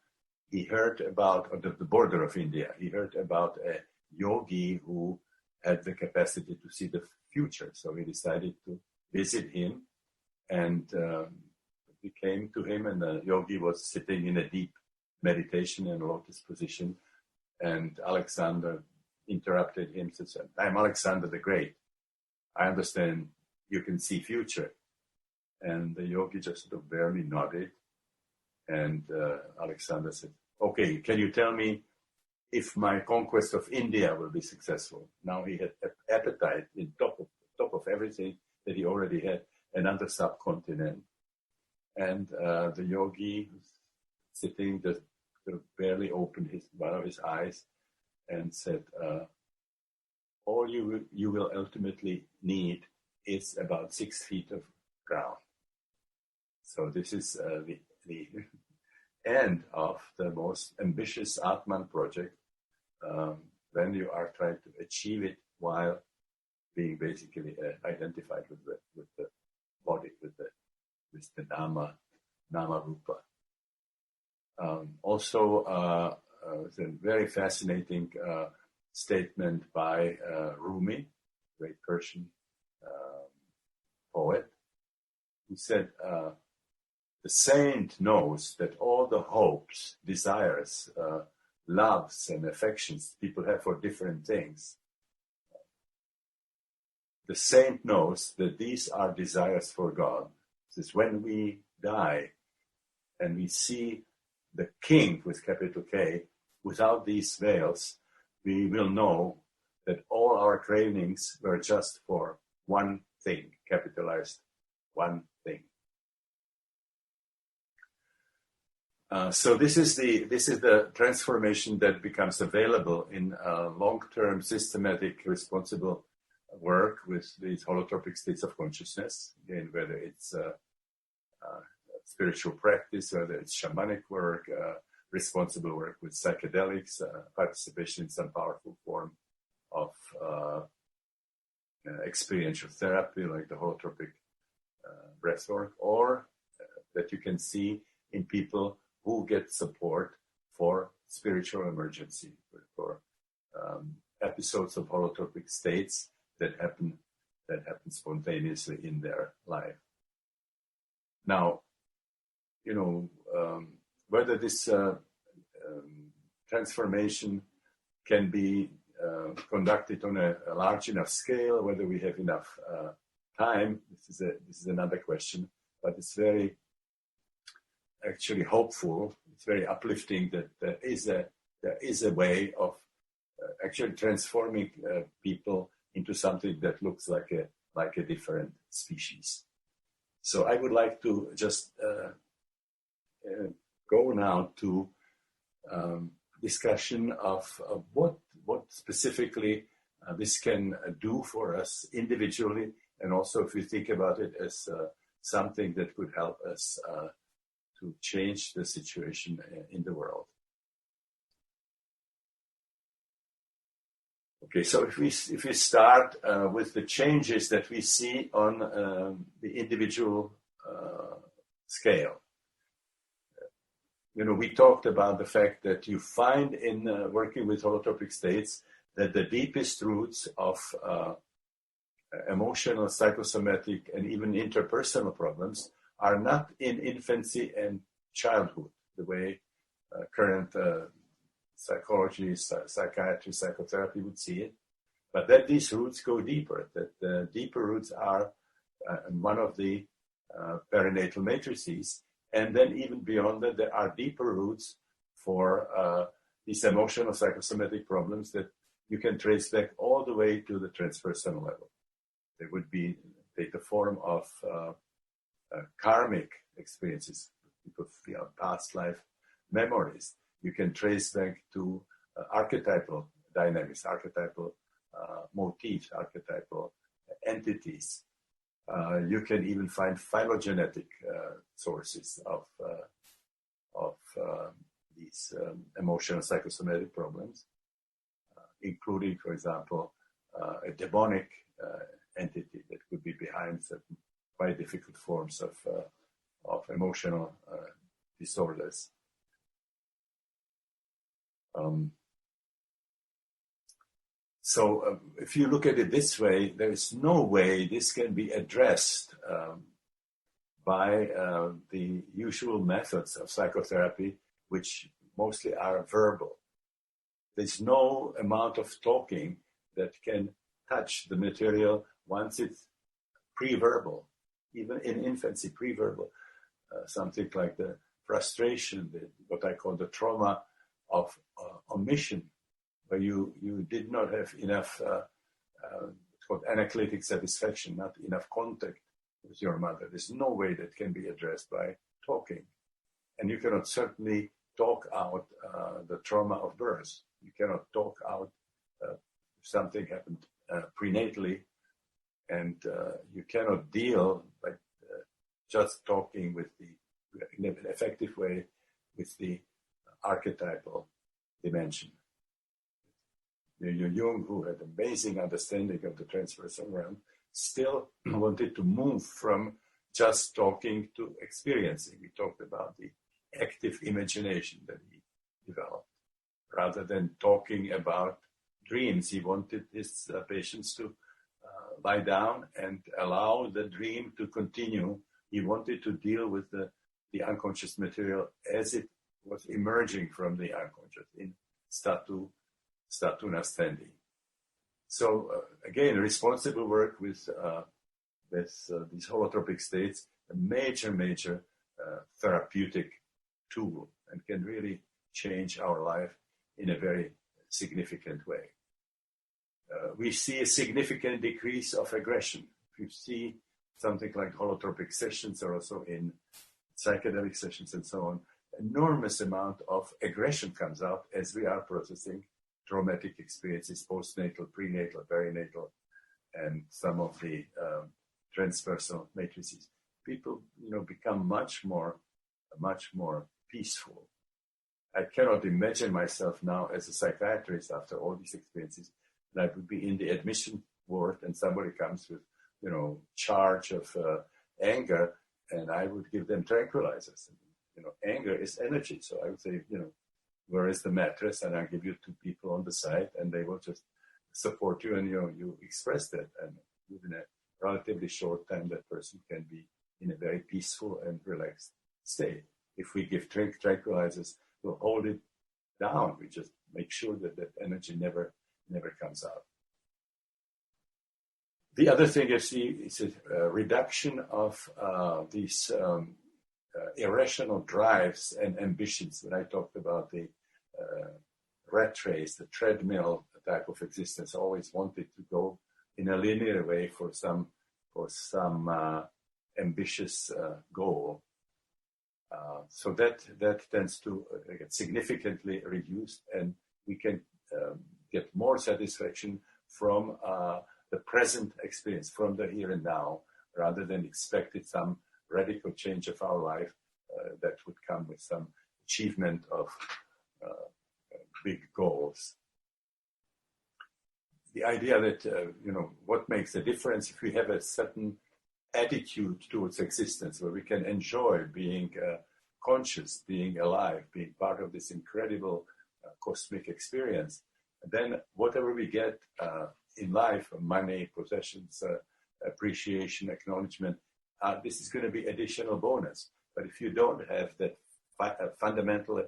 he heard about, on the border of India, he heard about a yogi who had the capacity to see the future. So he decided to visit him, and he came to him, and the yogi was sitting in a deep meditation in a lotus position. And Alexander interrupted him and said, "I'm Alexander the Great. I understand you can see future." And the yogi just sort of barely nodded. And Alexander said, "Okay, can you tell me if my conquest of India will be successful?" Now he had appetite in top of everything that he already had, another subcontinent. And the yogi was sitting, just sort of barely opened one of his eyes and said, "All you will ultimately need is about 6 feet of ground." So this is the end of the most ambitious Atman project, when you are trying to achieve it while being basically identified with the body, with the nama Namarupa. Also, it's a very fascinating statement by Rumi, great Persian poet, who said, the saint knows that all the hopes, desires, loves, and affections people have for different things, the saint knows that these are desires for God. This is when we die and we see the King with capital K, without these veils, we will know that all our cravings were just for one thing, capitalized one thing. So this is the transformation that becomes available in long-term, systematic, responsible work with these holotropic states of consciousness. Again, whether it's spiritual practice, whether it's shamanic work, responsible work with psychedelics, participation in some powerful form of experiential therapy like the holotropic breathwork, or that you can see in people who get support for spiritual emergency, for episodes of holotropic states that happen spontaneously in their life. Now, whether this transformation can be conducted on a large enough scale, whether we have enough time, this is another question. But it's very actually hopeful. It's very uplifting that there is a way of actually transforming people into something that looks like a different species. So I would like to just go now to discussion of what specifically this can do for us individually, and also if we think about it as something that could help us to change the situation in the world. Okay, so if we start with the changes that we see on the individual scale. We talked about the fact that you find in working with holotropic states that the deepest roots of emotional, psychosomatic, and even interpersonal problems are not in infancy and childhood, the way current psychology, psychiatry, psychotherapy would see it, but that these roots go deeper, that the deeper roots are one of the perinatal matrices. And then even beyond that, there are deeper roots for these emotional psychosomatic problems that you can trace back all the way to the transpersonal level. They would take the form of karmic experiences, people feel past life memories. You can trace back to archetypal dynamics, archetypal motifs, archetypal entities. You can even find phylogenetic sources of these emotional psychosomatic problems, including, for example, a demonic entity that could be behind certain quite difficult forms of emotional disorders. So if you look at it this way, there is no way this can be addressed by the usual methods of psychotherapy, which mostly are verbal. There's no amount of talking that can touch the material once it's pre-verbal, even in infancy, pre-verbal. Something like the frustration, what I call the trauma of omission, where you did not have enough, it's called anacletic satisfaction, not enough contact with your mother. There's no way that can be addressed by talking. And you cannot certainly talk out the trauma of birth. You cannot talk out if something happened prenatally, and you cannot deal by just talking in an effective way with the archetypal dimension. Jung, who had amazing understanding of the transpersonal realm, still wanted to move from just talking to experiencing. We talked about the active imagination that he developed. Rather than talking about dreams, he wanted his patients to lie down and allow the dream to continue. He wanted to deal with the unconscious material as it was emerging from the unconscious in statu nascendi. So again, responsible work with these holotropic states, a major therapeutic tool, and can really change our life in a very significant way. We see a significant decrease of aggression. If you see something like holotropic sessions, or also in psychedelic sessions and so on, enormous amount of aggression comes out as we are processing traumatic experiences, postnatal, prenatal, perinatal, and some of the transpersonal matrices. People, become much more peaceful. I cannot imagine myself now as a psychiatrist after all these experiences, and I would be in the admission ward and somebody comes with, charge of anger, and I would give them tranquilizers. Anger is energy. So I would say, where is the mattress? And I'll give you two people on the side, and they will just support you, and you express that. And within a relatively short time, that person can be in a very peaceful and relaxed state. If we give tranquilizers, we'll hold it down. We just make sure that that energy never comes out. The other thing you see is a reduction of these irrational drives and ambitions. When I talked about the rat race, the treadmill type of existence, always wanted to go in a linear way for some ambitious goal. So that tends to get significantly reduced, and we can get more satisfaction from the present experience, from the here and now, rather than expected some radical change of our life that would come with some achievement of big goals. The idea that, what makes a difference if we have a certain attitude towards existence where we can enjoy being conscious, being alive, being part of this incredible cosmic experience. And then whatever we get in life, money, possessions, appreciation, acknowledgement, this is going to be additional bonus. But if you don't have that fundamental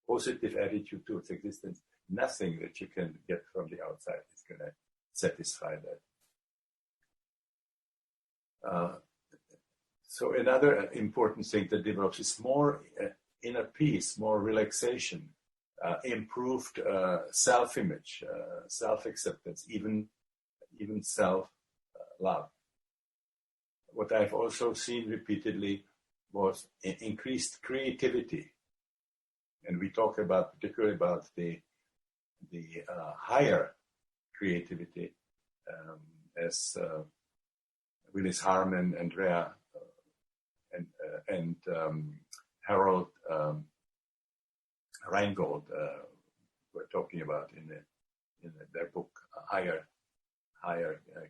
positive attitude towards existence, nothing that you can get from the outside is going to satisfy that. So another important thing that develops is more inner peace, more relaxation, improved self-image, self-acceptance, even self-love. What I've also seen repeatedly was increased creativity. And we talk particularly about the higher creativity, as Willis Harman, Andrea, and Harold Reingold were talking about in their book, Higher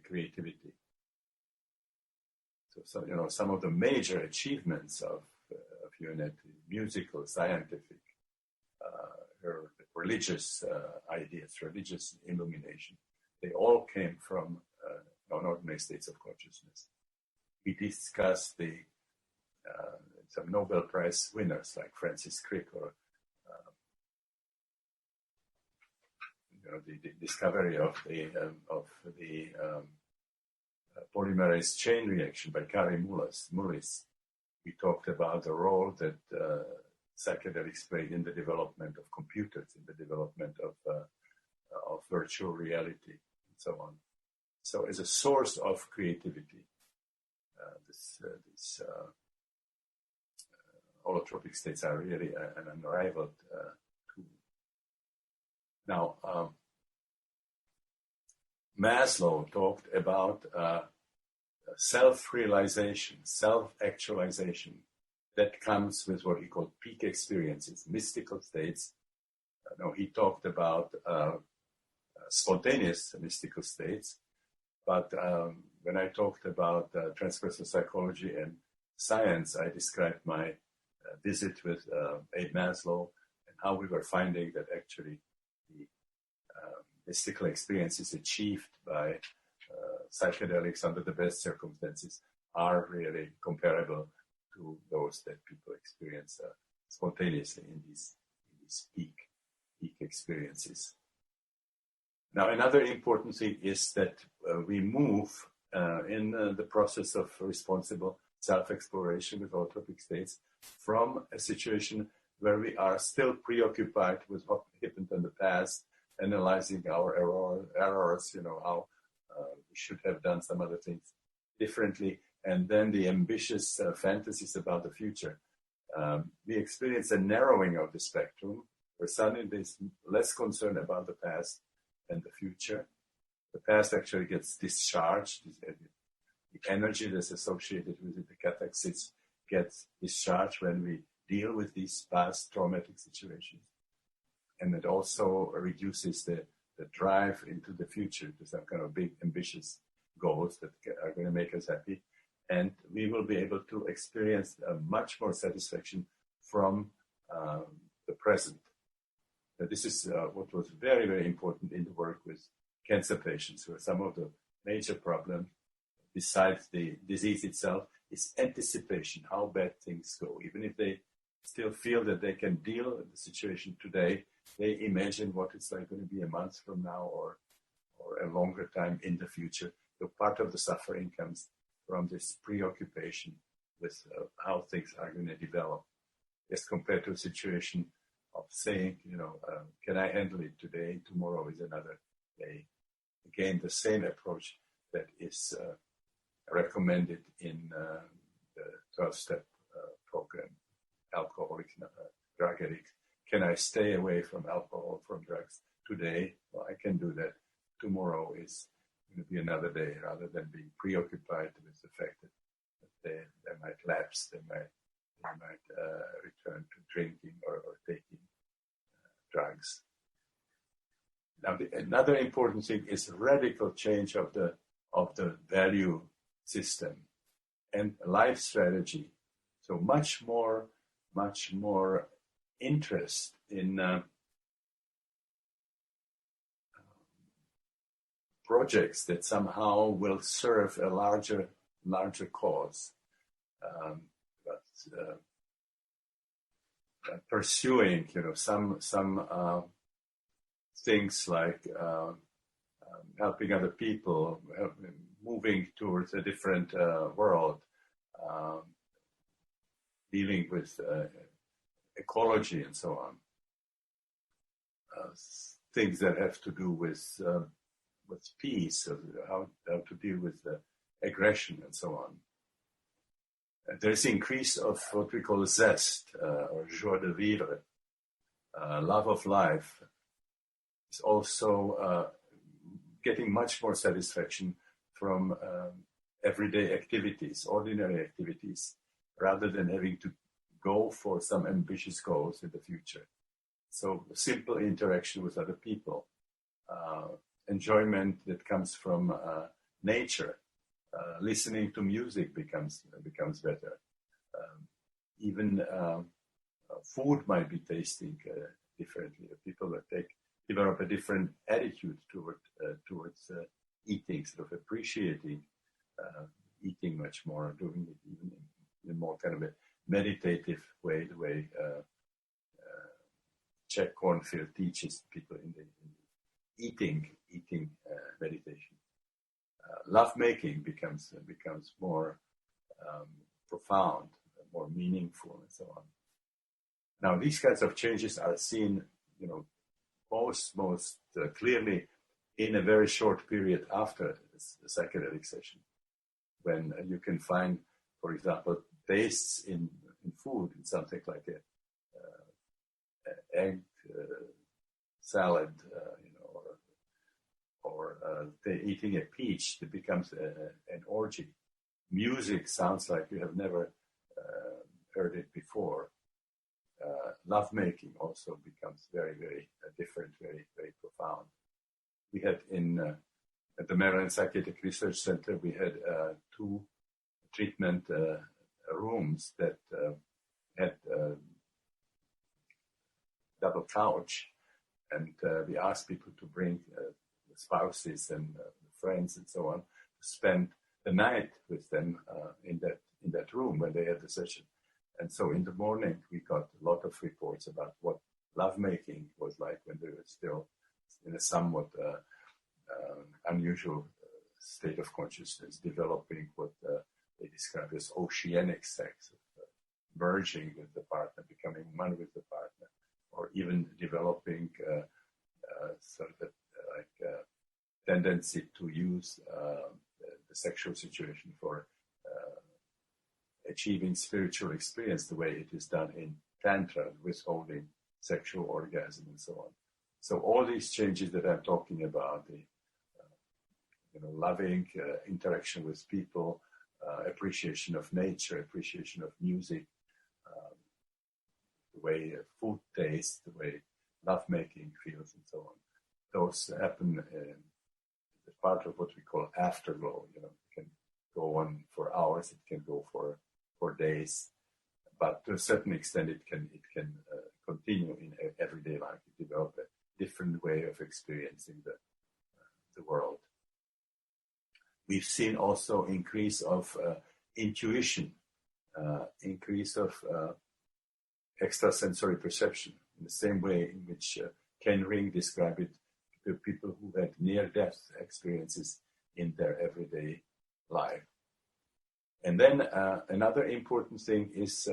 Creativity. So some of the major achievements of humanity, musical, scientific, her religious ideas, religious illumination, they all came from non-ordinary states of consciousness. We discussed some Nobel Prize winners like Francis Crick, or the discovery of the polymerase chain reaction by Kary Mullis. We talked about the role that psychedelics played in the development of computers, in the development of virtual reality, and so on. So as a source of creativity, these holotropic states are really an unrivaled tool. Now, Maslow talked about self-realization, self-actualization that comes with what he called peak experiences, mystical states. He talked about spontaneous mystical states, but when I talked about transpersonal psychology and science, I described my visit with Abe Maslow and how we were finding that actually the mystical experiences achieved by psychedelics under the best circumstances are really comparable to those that people experience spontaneously in these peak experiences. Now, another important thing is that we move in the process of responsible self-exploration with holotropic states from a situation where we are still preoccupied with what happened in the past, analyzing our errors, how we should have done some other things differently, and then the ambitious fantasies about the future. We experience a narrowing of the spectrum, where suddenly there's less concern about the past and the future. The past actually gets discharged. The energy that's associated with it, the catharsis, gets discharged when we deal with these past traumatic situations. And it also reduces the drive into the future to some kind of big, ambitious goals that are going to make us happy. And we will be able to experience much more satisfaction from the present. This is what was very, very important in the work with cancer patients, where some of the major problems, besides the disease itself, is anticipation, how bad things go. Even if they still feel that they can deal with the situation today, they imagine what it's like going to be a month from now or a longer time in the future. So part of the suffering comes from this preoccupation with how things are going to develop, as compared to a situation of saying, can I handle it today? Tomorrow is another day. Again, the same approach that is recommended in the 12-step program, alcoholics, drug addicts. Can I stay away from alcohol, from drugs today? Well, I can do that. Tomorrow is going to be another day, rather than being preoccupied with the fact that they might lapse, they might return to drinking or taking drugs. Now, another important thing is radical change of the value system and life strategy. So much more interest in projects that somehow will serve a larger cause. Pursuing, some things like helping other people, moving towards a different world, dealing with ecology and so on. Things that have to do with peace, how to deal with aggression and so on. There's increase of what we call zest, or joie de vivre, love of life. It's also getting much more satisfaction from everyday activities, ordinary activities, rather than having to go for some ambitious goals in the future. So simple interaction with other people, enjoyment that comes from nature. Listening to music becomes better. Even food might be tasting differently. People that develop a different attitude towards eating, sort of appreciating eating much more, doing it even in more kind of a meditative way, the way Jack Kornfield teaches people in the eating meditation. Lovemaking becomes more profound, more meaningful, and so on. Now, these kinds of changes are seen, most clearly in a very short period after the psychedelic session, when you can find, for example, tastes in food, in something like a egg salad, or eating a peach, that becomes an orgy. Music sounds like you have never heard it before. Lovemaking also becomes very, very different, very, very profound. We had at the Maryland Psychiatric Research Center, we had two treatment rooms that had double couch, and we asked people to bring spouses and friends and so on to spend the night with them in that room when they had the session. And so in the morning we got a lot of reports about what lovemaking was like when they were still in a somewhat unusual state of consciousness, developing what they describe as oceanic sex, merging with the partner, becoming one with the partner, or even developing sort of a tendency to use the sexual situation for achieving spiritual experience the way it is done in Tantra, withholding sexual orgasm and so on. So all these changes that I'm talking about, the loving interaction with people, appreciation of nature, appreciation of music, the way food tastes, the way lovemaking feels, and so on. Those happen as part of what we call afterglow. It can go on for hours, it can go for days, but to a certain extent, it can continue in everyday life. You develop a different way of experiencing the world. We've seen also increase of intuition, increase of extrasensory perception, in the same way in which Ken Ring described it to people who had near-death experiences in their everyday life. And then another important thing is,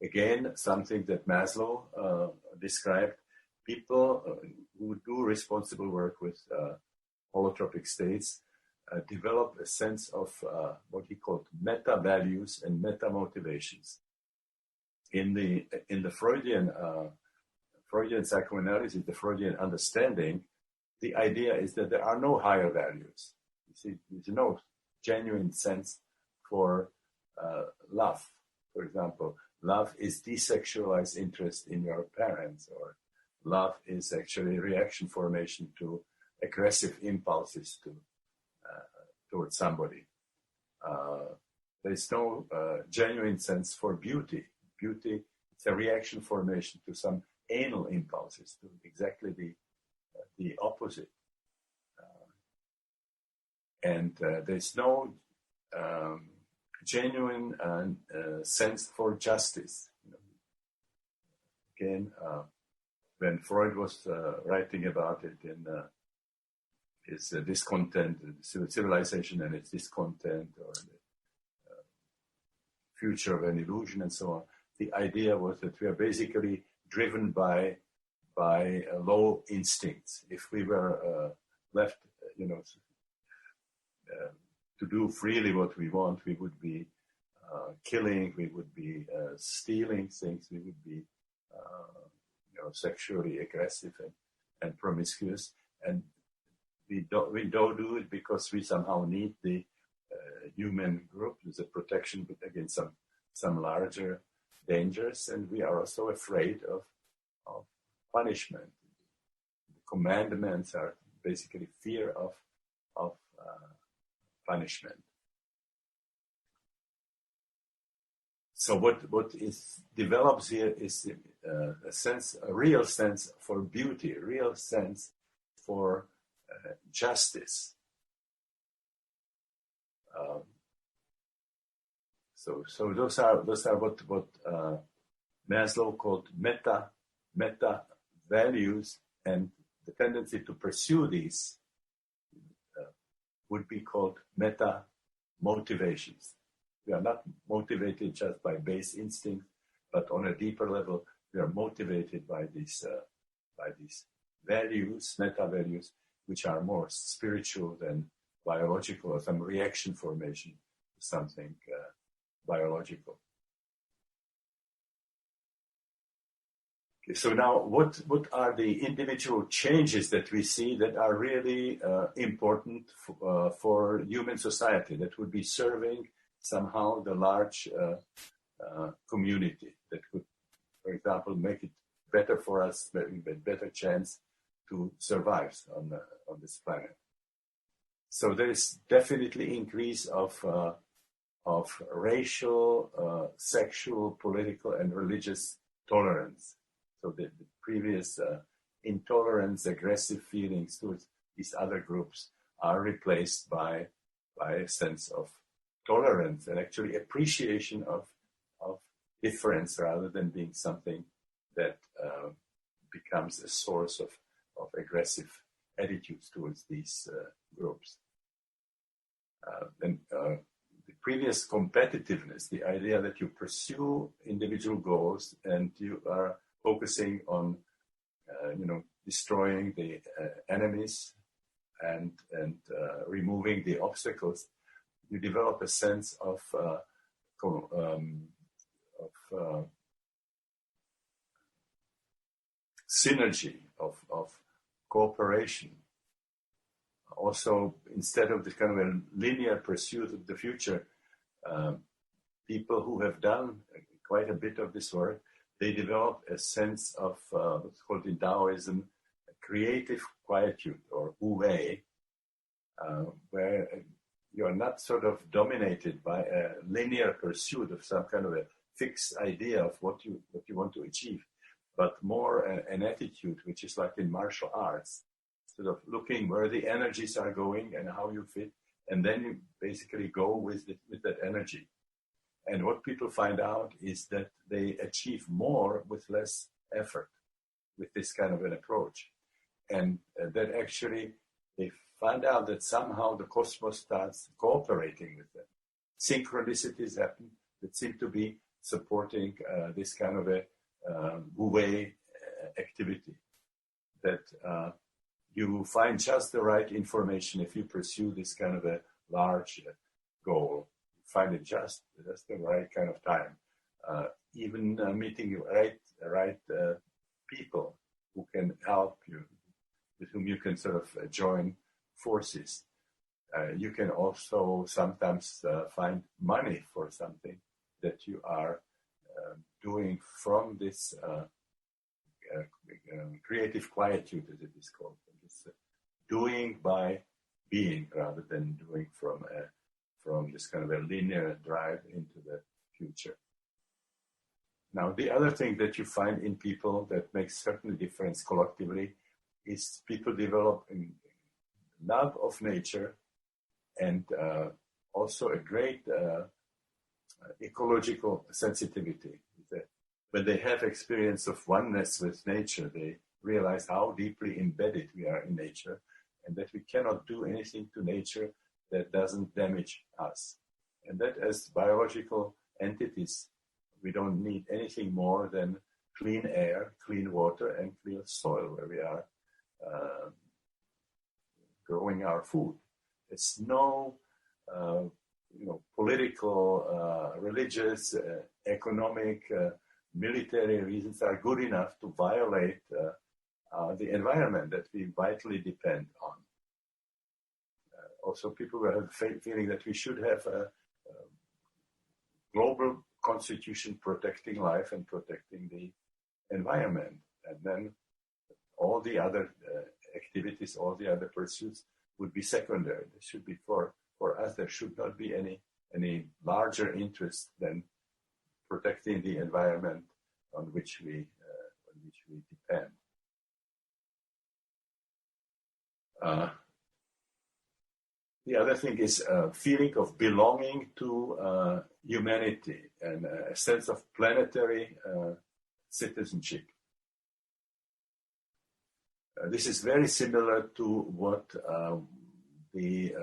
again, something that Maslow described. People who do responsible work with holotropic states develop a sense of what he called meta-values and meta-motivations. In the Freudian psychoanalysis, the Freudian understanding, the idea is that there are no higher values. You see, there's no genuine sense for love. For example, love is desexualized interest in your parents, or love is actually reaction formation to aggressive impulses towards somebody. There's no genuine sense for beauty. Beauty is a reaction formation to some anal impulses, to exactly the opposite. And there's no genuine sense for justice. Again, when Freud was writing about it in his discontent, civilization and its discontent, or the future of an illusion and so on, the idea was that we are basically driven by low instincts. If we were left, to do freely what we want, we would be killing, we would be stealing things, we would be sexually aggressive and promiscuous, and we don't do it because we somehow need the human group as a protection against some larger dangers, and we are also afraid of punishment. The commandments are basically fear of punishment. So what develops here is a real sense for beauty, a real sense for justice. So those are what Maslow called meta values, and the tendency to pursue these would be called meta motivations. We are not motivated just by base instinct, but on a deeper level, we are motivated by these values, meta values, which are more spiritual than biological, or some reaction formation to something biological. Okay, so now, what are the individual changes that we see that are really important for human society, that would be serving somehow the large community, that could, for example, make it better for us, a better chance to survive on this planet? So there is definitely increase of of racial, sexual, political, and religious tolerance. So the previous intolerance, aggressive feelings towards these other groups are replaced by a sense of tolerance and actually appreciation of difference rather than being something that becomes a source of aggressive attitudes towards these groups. The previous competitiveness, the idea that you pursue individual goals and you are focusing on, destroying the enemies and removing the obstacles, you develop a sense of synergy, of cooperation. Also, instead of this kind of a linear pursuit of the future, people who have done quite a bit of this work, they develop a sense of what's called in Taoism creative quietude, or wu wei, where you are not sort of dominated by a linear pursuit of some kind of a fixed idea of what you want to achieve, but more an attitude which is like in martial arts, sort of looking where the energies are going and how you fit, and then you basically go with that energy. And what people find out is that they achieve more with less effort with this kind of an approach. And that actually they find out that somehow the cosmos starts cooperating with them. Synchronicities happen that seem to be supporting this kind of a wu wei activity. That you find just the right information if you pursue this kind of a large goal. Find it just the right kind of time. Even meeting the right people who can help you, with whom you can sort of join forces. You can also sometimes find money for something that you are doing from this creative quietude, as it is called. This, doing by being rather than doing from this kind of a linear drive into the future. Now, the other thing that you find in people that makes certainly difference collectively is people develop a love of nature and also a great ecological sensitivity. When they have experience of oneness with nature, they realize how deeply embedded we are in nature and that we cannot do anything to nature that doesn't damage us. And that as biological entities, we don't need anything more than clean air, clean water, and clean soil where we are growing our food. It's no political, religious, economic, military reasons are good enough to violate the environment that we vitally depend on. Also, people will have a feeling that we should have a global constitution protecting life and protecting the environment. And then all the other activities, all the other pursuits would be secondary. It should be for us, there should not be any larger interest than protecting the environment on which we depend. The other thing is a feeling of belonging to humanity and a sense of planetary citizenship. This is very similar to what the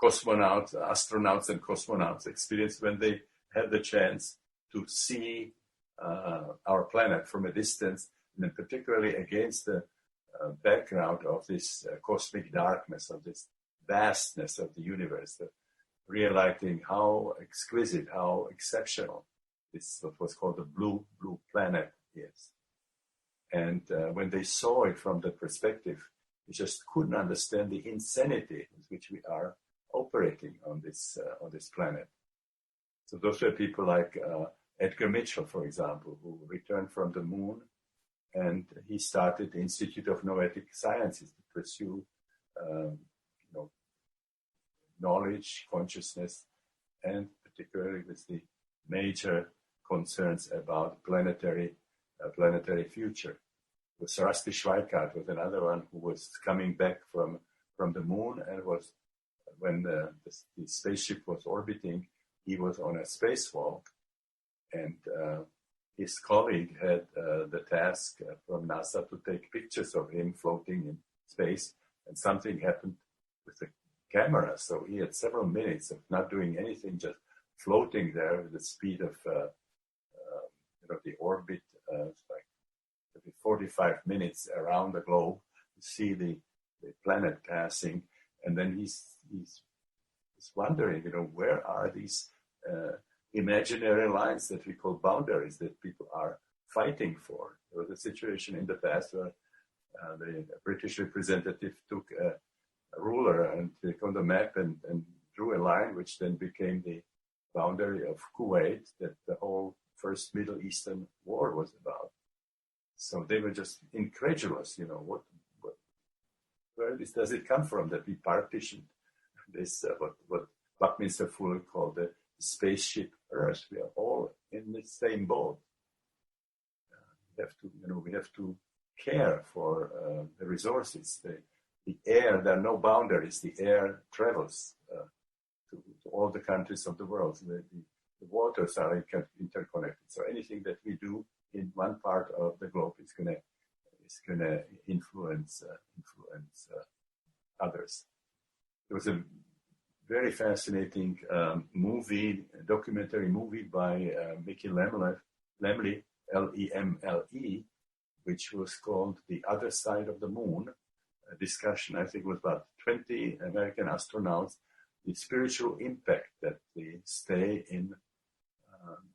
astronauts and cosmonauts experience when they had the chance to see our planet from a distance, and then particularly against the background of this cosmic darkness, of this vastness of the universe, realizing how exquisite, how exceptional this what was called the blue planet is. And when they saw it from that perspective, they just couldn't understand the insanity with which we are operating on this planet. So those were people like Edgar Mitchell, for example, who returned from the moon, and he started the Institute of Noetic Sciences to pursue knowledge, consciousness, and particularly with the major concerns about planetary future. With Rusty Schweickart was another one who was coming back from the moon, and was, when the spaceship was orbiting, he was on a spacewalk, and his colleague had the task from NASA to take pictures of him floating in space, and something happened with the camera, so he had several minutes of not doing anything, just floating there with the speed of the orbit, like 45 minutes around the globe to see the planet passing, and then he's wondering, where are these imaginary lines that we call boundaries that people are fighting for. There was a situation in the past where the British representative took a ruler and took on the map and drew a line which then became the boundary of Kuwait that the whole first Middle Eastern war was about. So they were just incredulous, where does it come from that we partitioned this, what Buckminster Fuller called the spaceship Earth. We are all in the same boat. We have to care for the resources. The air, there are no boundaries. The air travels to all the countries of the world. The waters are interconnected. So anything that we do in one part of the globe is gonna influence others. There was a very fascinating documentary movie by Mickey Lemle, Lemle, which was called The Other Side of the Moon. A discussion, I think, with about 20 American astronauts, the spiritual impact that the stay in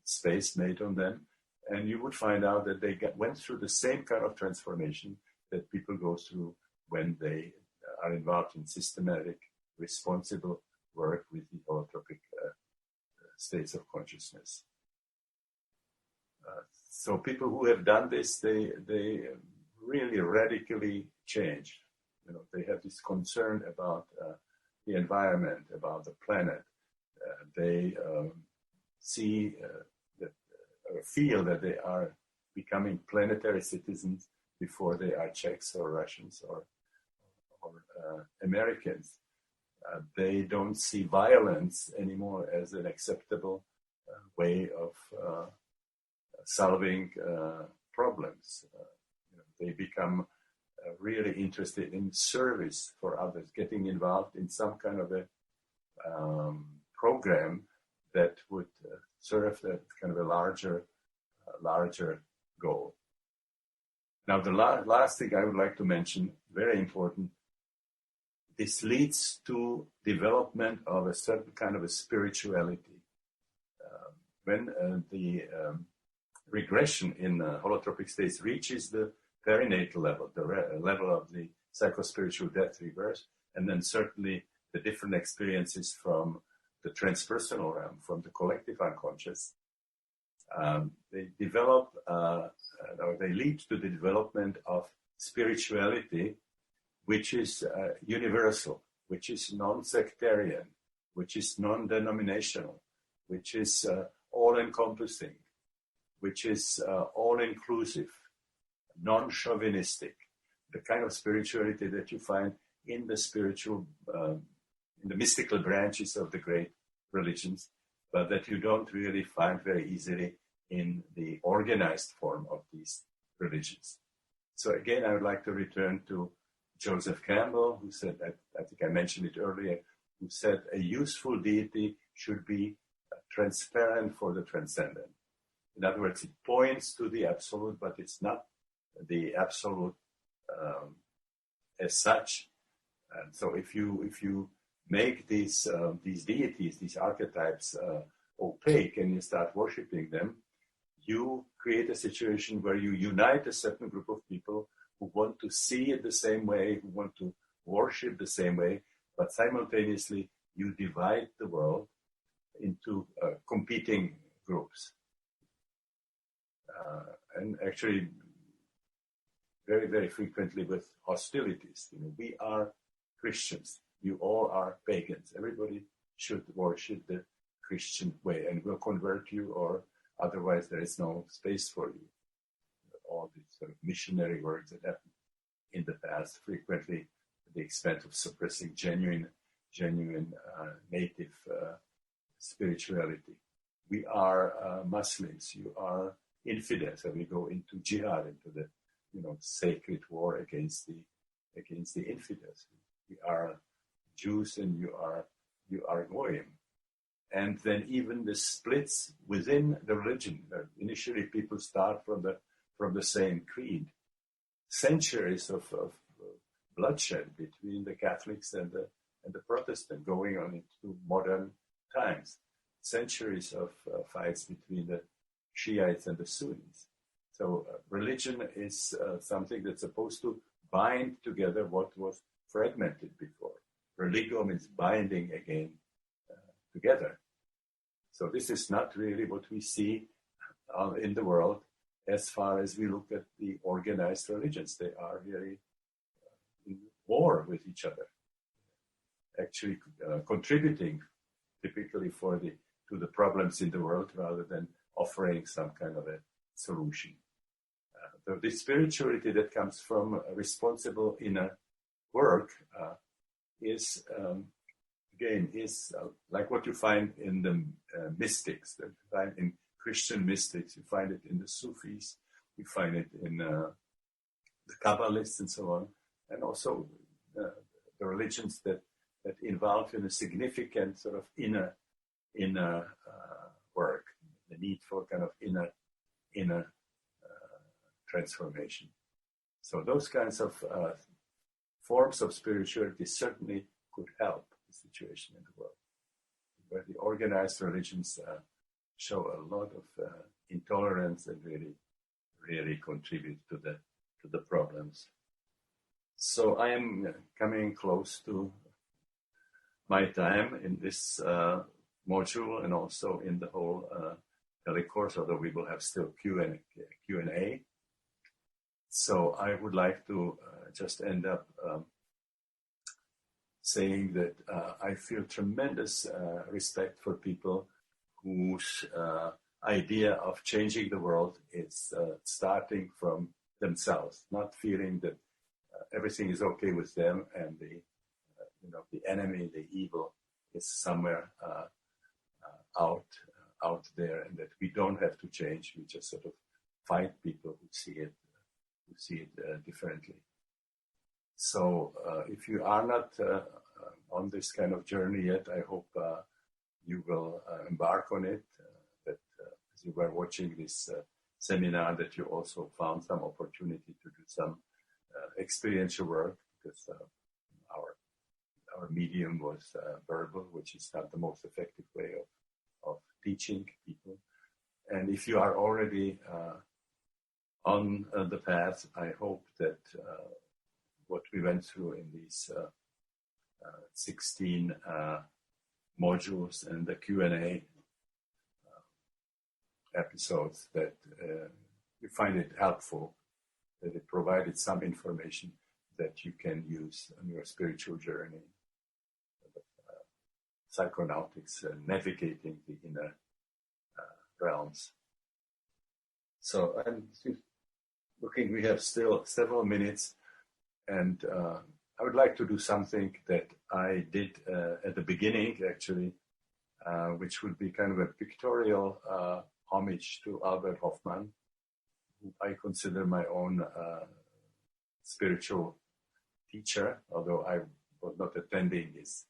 space made on them. And you would find out that they went through the same kind of transformation that people go through when they are involved in systematic, responsible work with the holotropic states of consciousness. So people who have done this, they really radically change. They have this concern about the environment, about the planet. They see or feel that they are becoming planetary citizens before they are Czechs or Russians or Americans. They don't see violence anymore as an acceptable way of solving problems. They become really interested in service for others, getting involved in some kind of a program that would serve that kind of a larger goal. Now, the last thing I would like to mention, very important, this leads to development of a certain kind of a spirituality. When the regression in holotropic states reaches the perinatal level, the level of the psychospiritual death reverse, and then certainly the different experiences from the transpersonal realm, from the collective unconscious, they develop, or they lead to the development of spirituality, which is universal, which is non-sectarian, which is non-denominational, which is all-encompassing, which is all-inclusive, non-chauvinistic, the kind of spirituality that you find in the spiritual, in the mystical branches of the great religions, but that you don't really find very easily in the organized form of these religions. So again, I would like to return to Joseph Campbell, who said, I think I mentioned it earlier, who said a useful deity should be transparent for the transcendent. In other words, it points to the absolute, but it's not the absolute as such. And so if you make these deities, these archetypes opaque, and you start worshiping them, you create a situation where you unite a certain group of people who want to see it the same way, who want to worship the same way, but simultaneously you divide the world into competing groups. And actually, very, very frequently with hostilities. We are Christians. You all are pagans. Everybody should worship the Christian way and will convert you, or otherwise there is no space for you. All these sort of missionary works that happened in the past, frequently at the expense of suppressing genuine native spirituality. We are Muslims. You are infidels, and we go into jihad, into the sacred war against the infidels. We are Jews, and you are Goyim. And then even the splits within the religion. Initially, people start from the same creed. Centuries of bloodshed between the Catholics and the Protestants, going on into modern times. Centuries of fights between the Shiites and the Sunnis. So religion is something that's supposed to bind together what was fragmented before. Religio means binding again together. So this is not really what we see in the world as far as we look at the organized religions. They are really in war with each other, actually contributing typically to the problems in the world rather than offering some kind of a solution. The spirituality that comes from responsible inner work is like what you find in the mystics, that you find in Christian mystics, you find it in the Sufis, you find it in the Kabbalists and so on, and also the religions that involve in a significant sort of inner work, the need for kind of inner transformation. So those kinds of forms of spirituality certainly could help the situation in the world, where the organized religions show a lot of intolerance and really contribute to the problems. So I am coming close to my time in this module and also in the whole telecourse, although we will have still Q&A. So I would like to just end up saying that I feel tremendous respect for people whose idea of changing the world is starting from themselves, not feeling that everything is okay with them and the enemy, the evil, is somewhere out there, and that we don't have to change. We just sort of fight people who see it differently. So if you are not on this kind of journey yet, I hope you will embark on it. That as you were watching this seminar, that you also found some opportunity to do some experiential work, because our medium was verbal, which is not the most effective way of teaching people. And if you are already on the path, I hope that what we went through in these 16 modules and the Q&A episodes, that you find it helpful, that it provided some information that you can use on your spiritual journey, psychonautics, navigating the inner realms. So I'm looking, we have still several minutes, and I would like to do something that I did at the beginning, actually, which would be kind of a pictorial homage to Albert Hofmann, who I consider my own spiritual teacher, although I was not attending his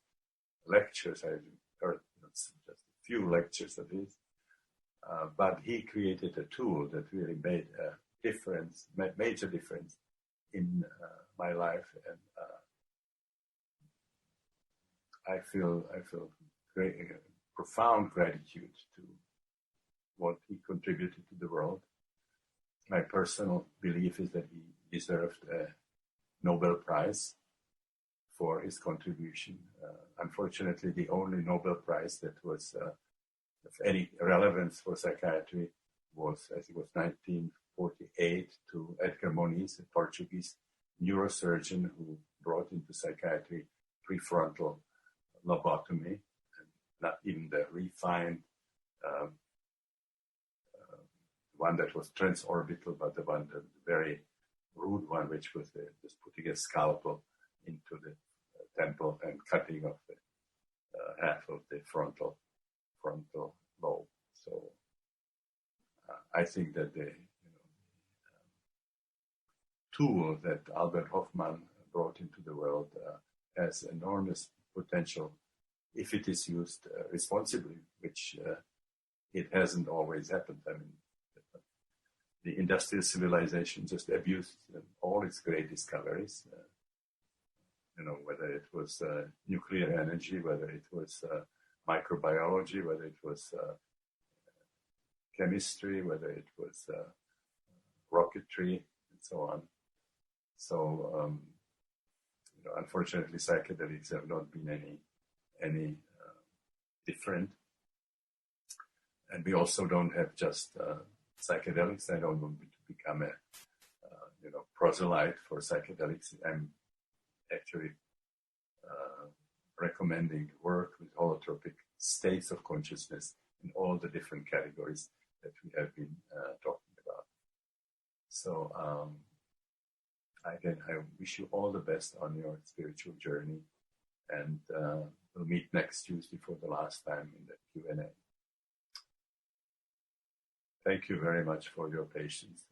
lectures. I heard just a few lectures of his, but he created a tool that really made a difference, major difference in my life, and I feel great, profound gratitude to what he contributed to the world. My personal belief is that he deserved a Nobel Prize for his contribution. Unfortunately, the only Nobel Prize that was of any relevance for psychiatry was, I think it was 1948, to Edgar Moniz, a Portuguese neurosurgeon who brought into psychiatry prefrontal lobotomy. And not even the refined um, one that was transorbital, but the very rude one, which was just putting a scalpel into the temple and cutting off the half of the frontal lobe. So I think that the tool that Albert Hofmann brought into the world has enormous potential if it is used responsibly, which it hasn't always happened. I mean, the industrial civilization just abused all its great discoveries. Whether it was nuclear energy, whether it was microbiology, whether it was chemistry, whether it was rocketry, and so on. So, unfortunately, psychedelics have not been any different. And we also don't have just psychedelics. I don't want to become a proselyte for psychedelics. I'm actually recommending work with holotropic states of consciousness in all the different categories that we have been talking about. So again, I wish you all the best on your spiritual journey, and we'll meet next Tuesday for the last time in the Q&A. Thank you very much for your patience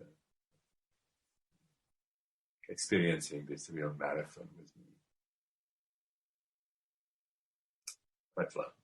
experiencing this real marathon with me. Much love.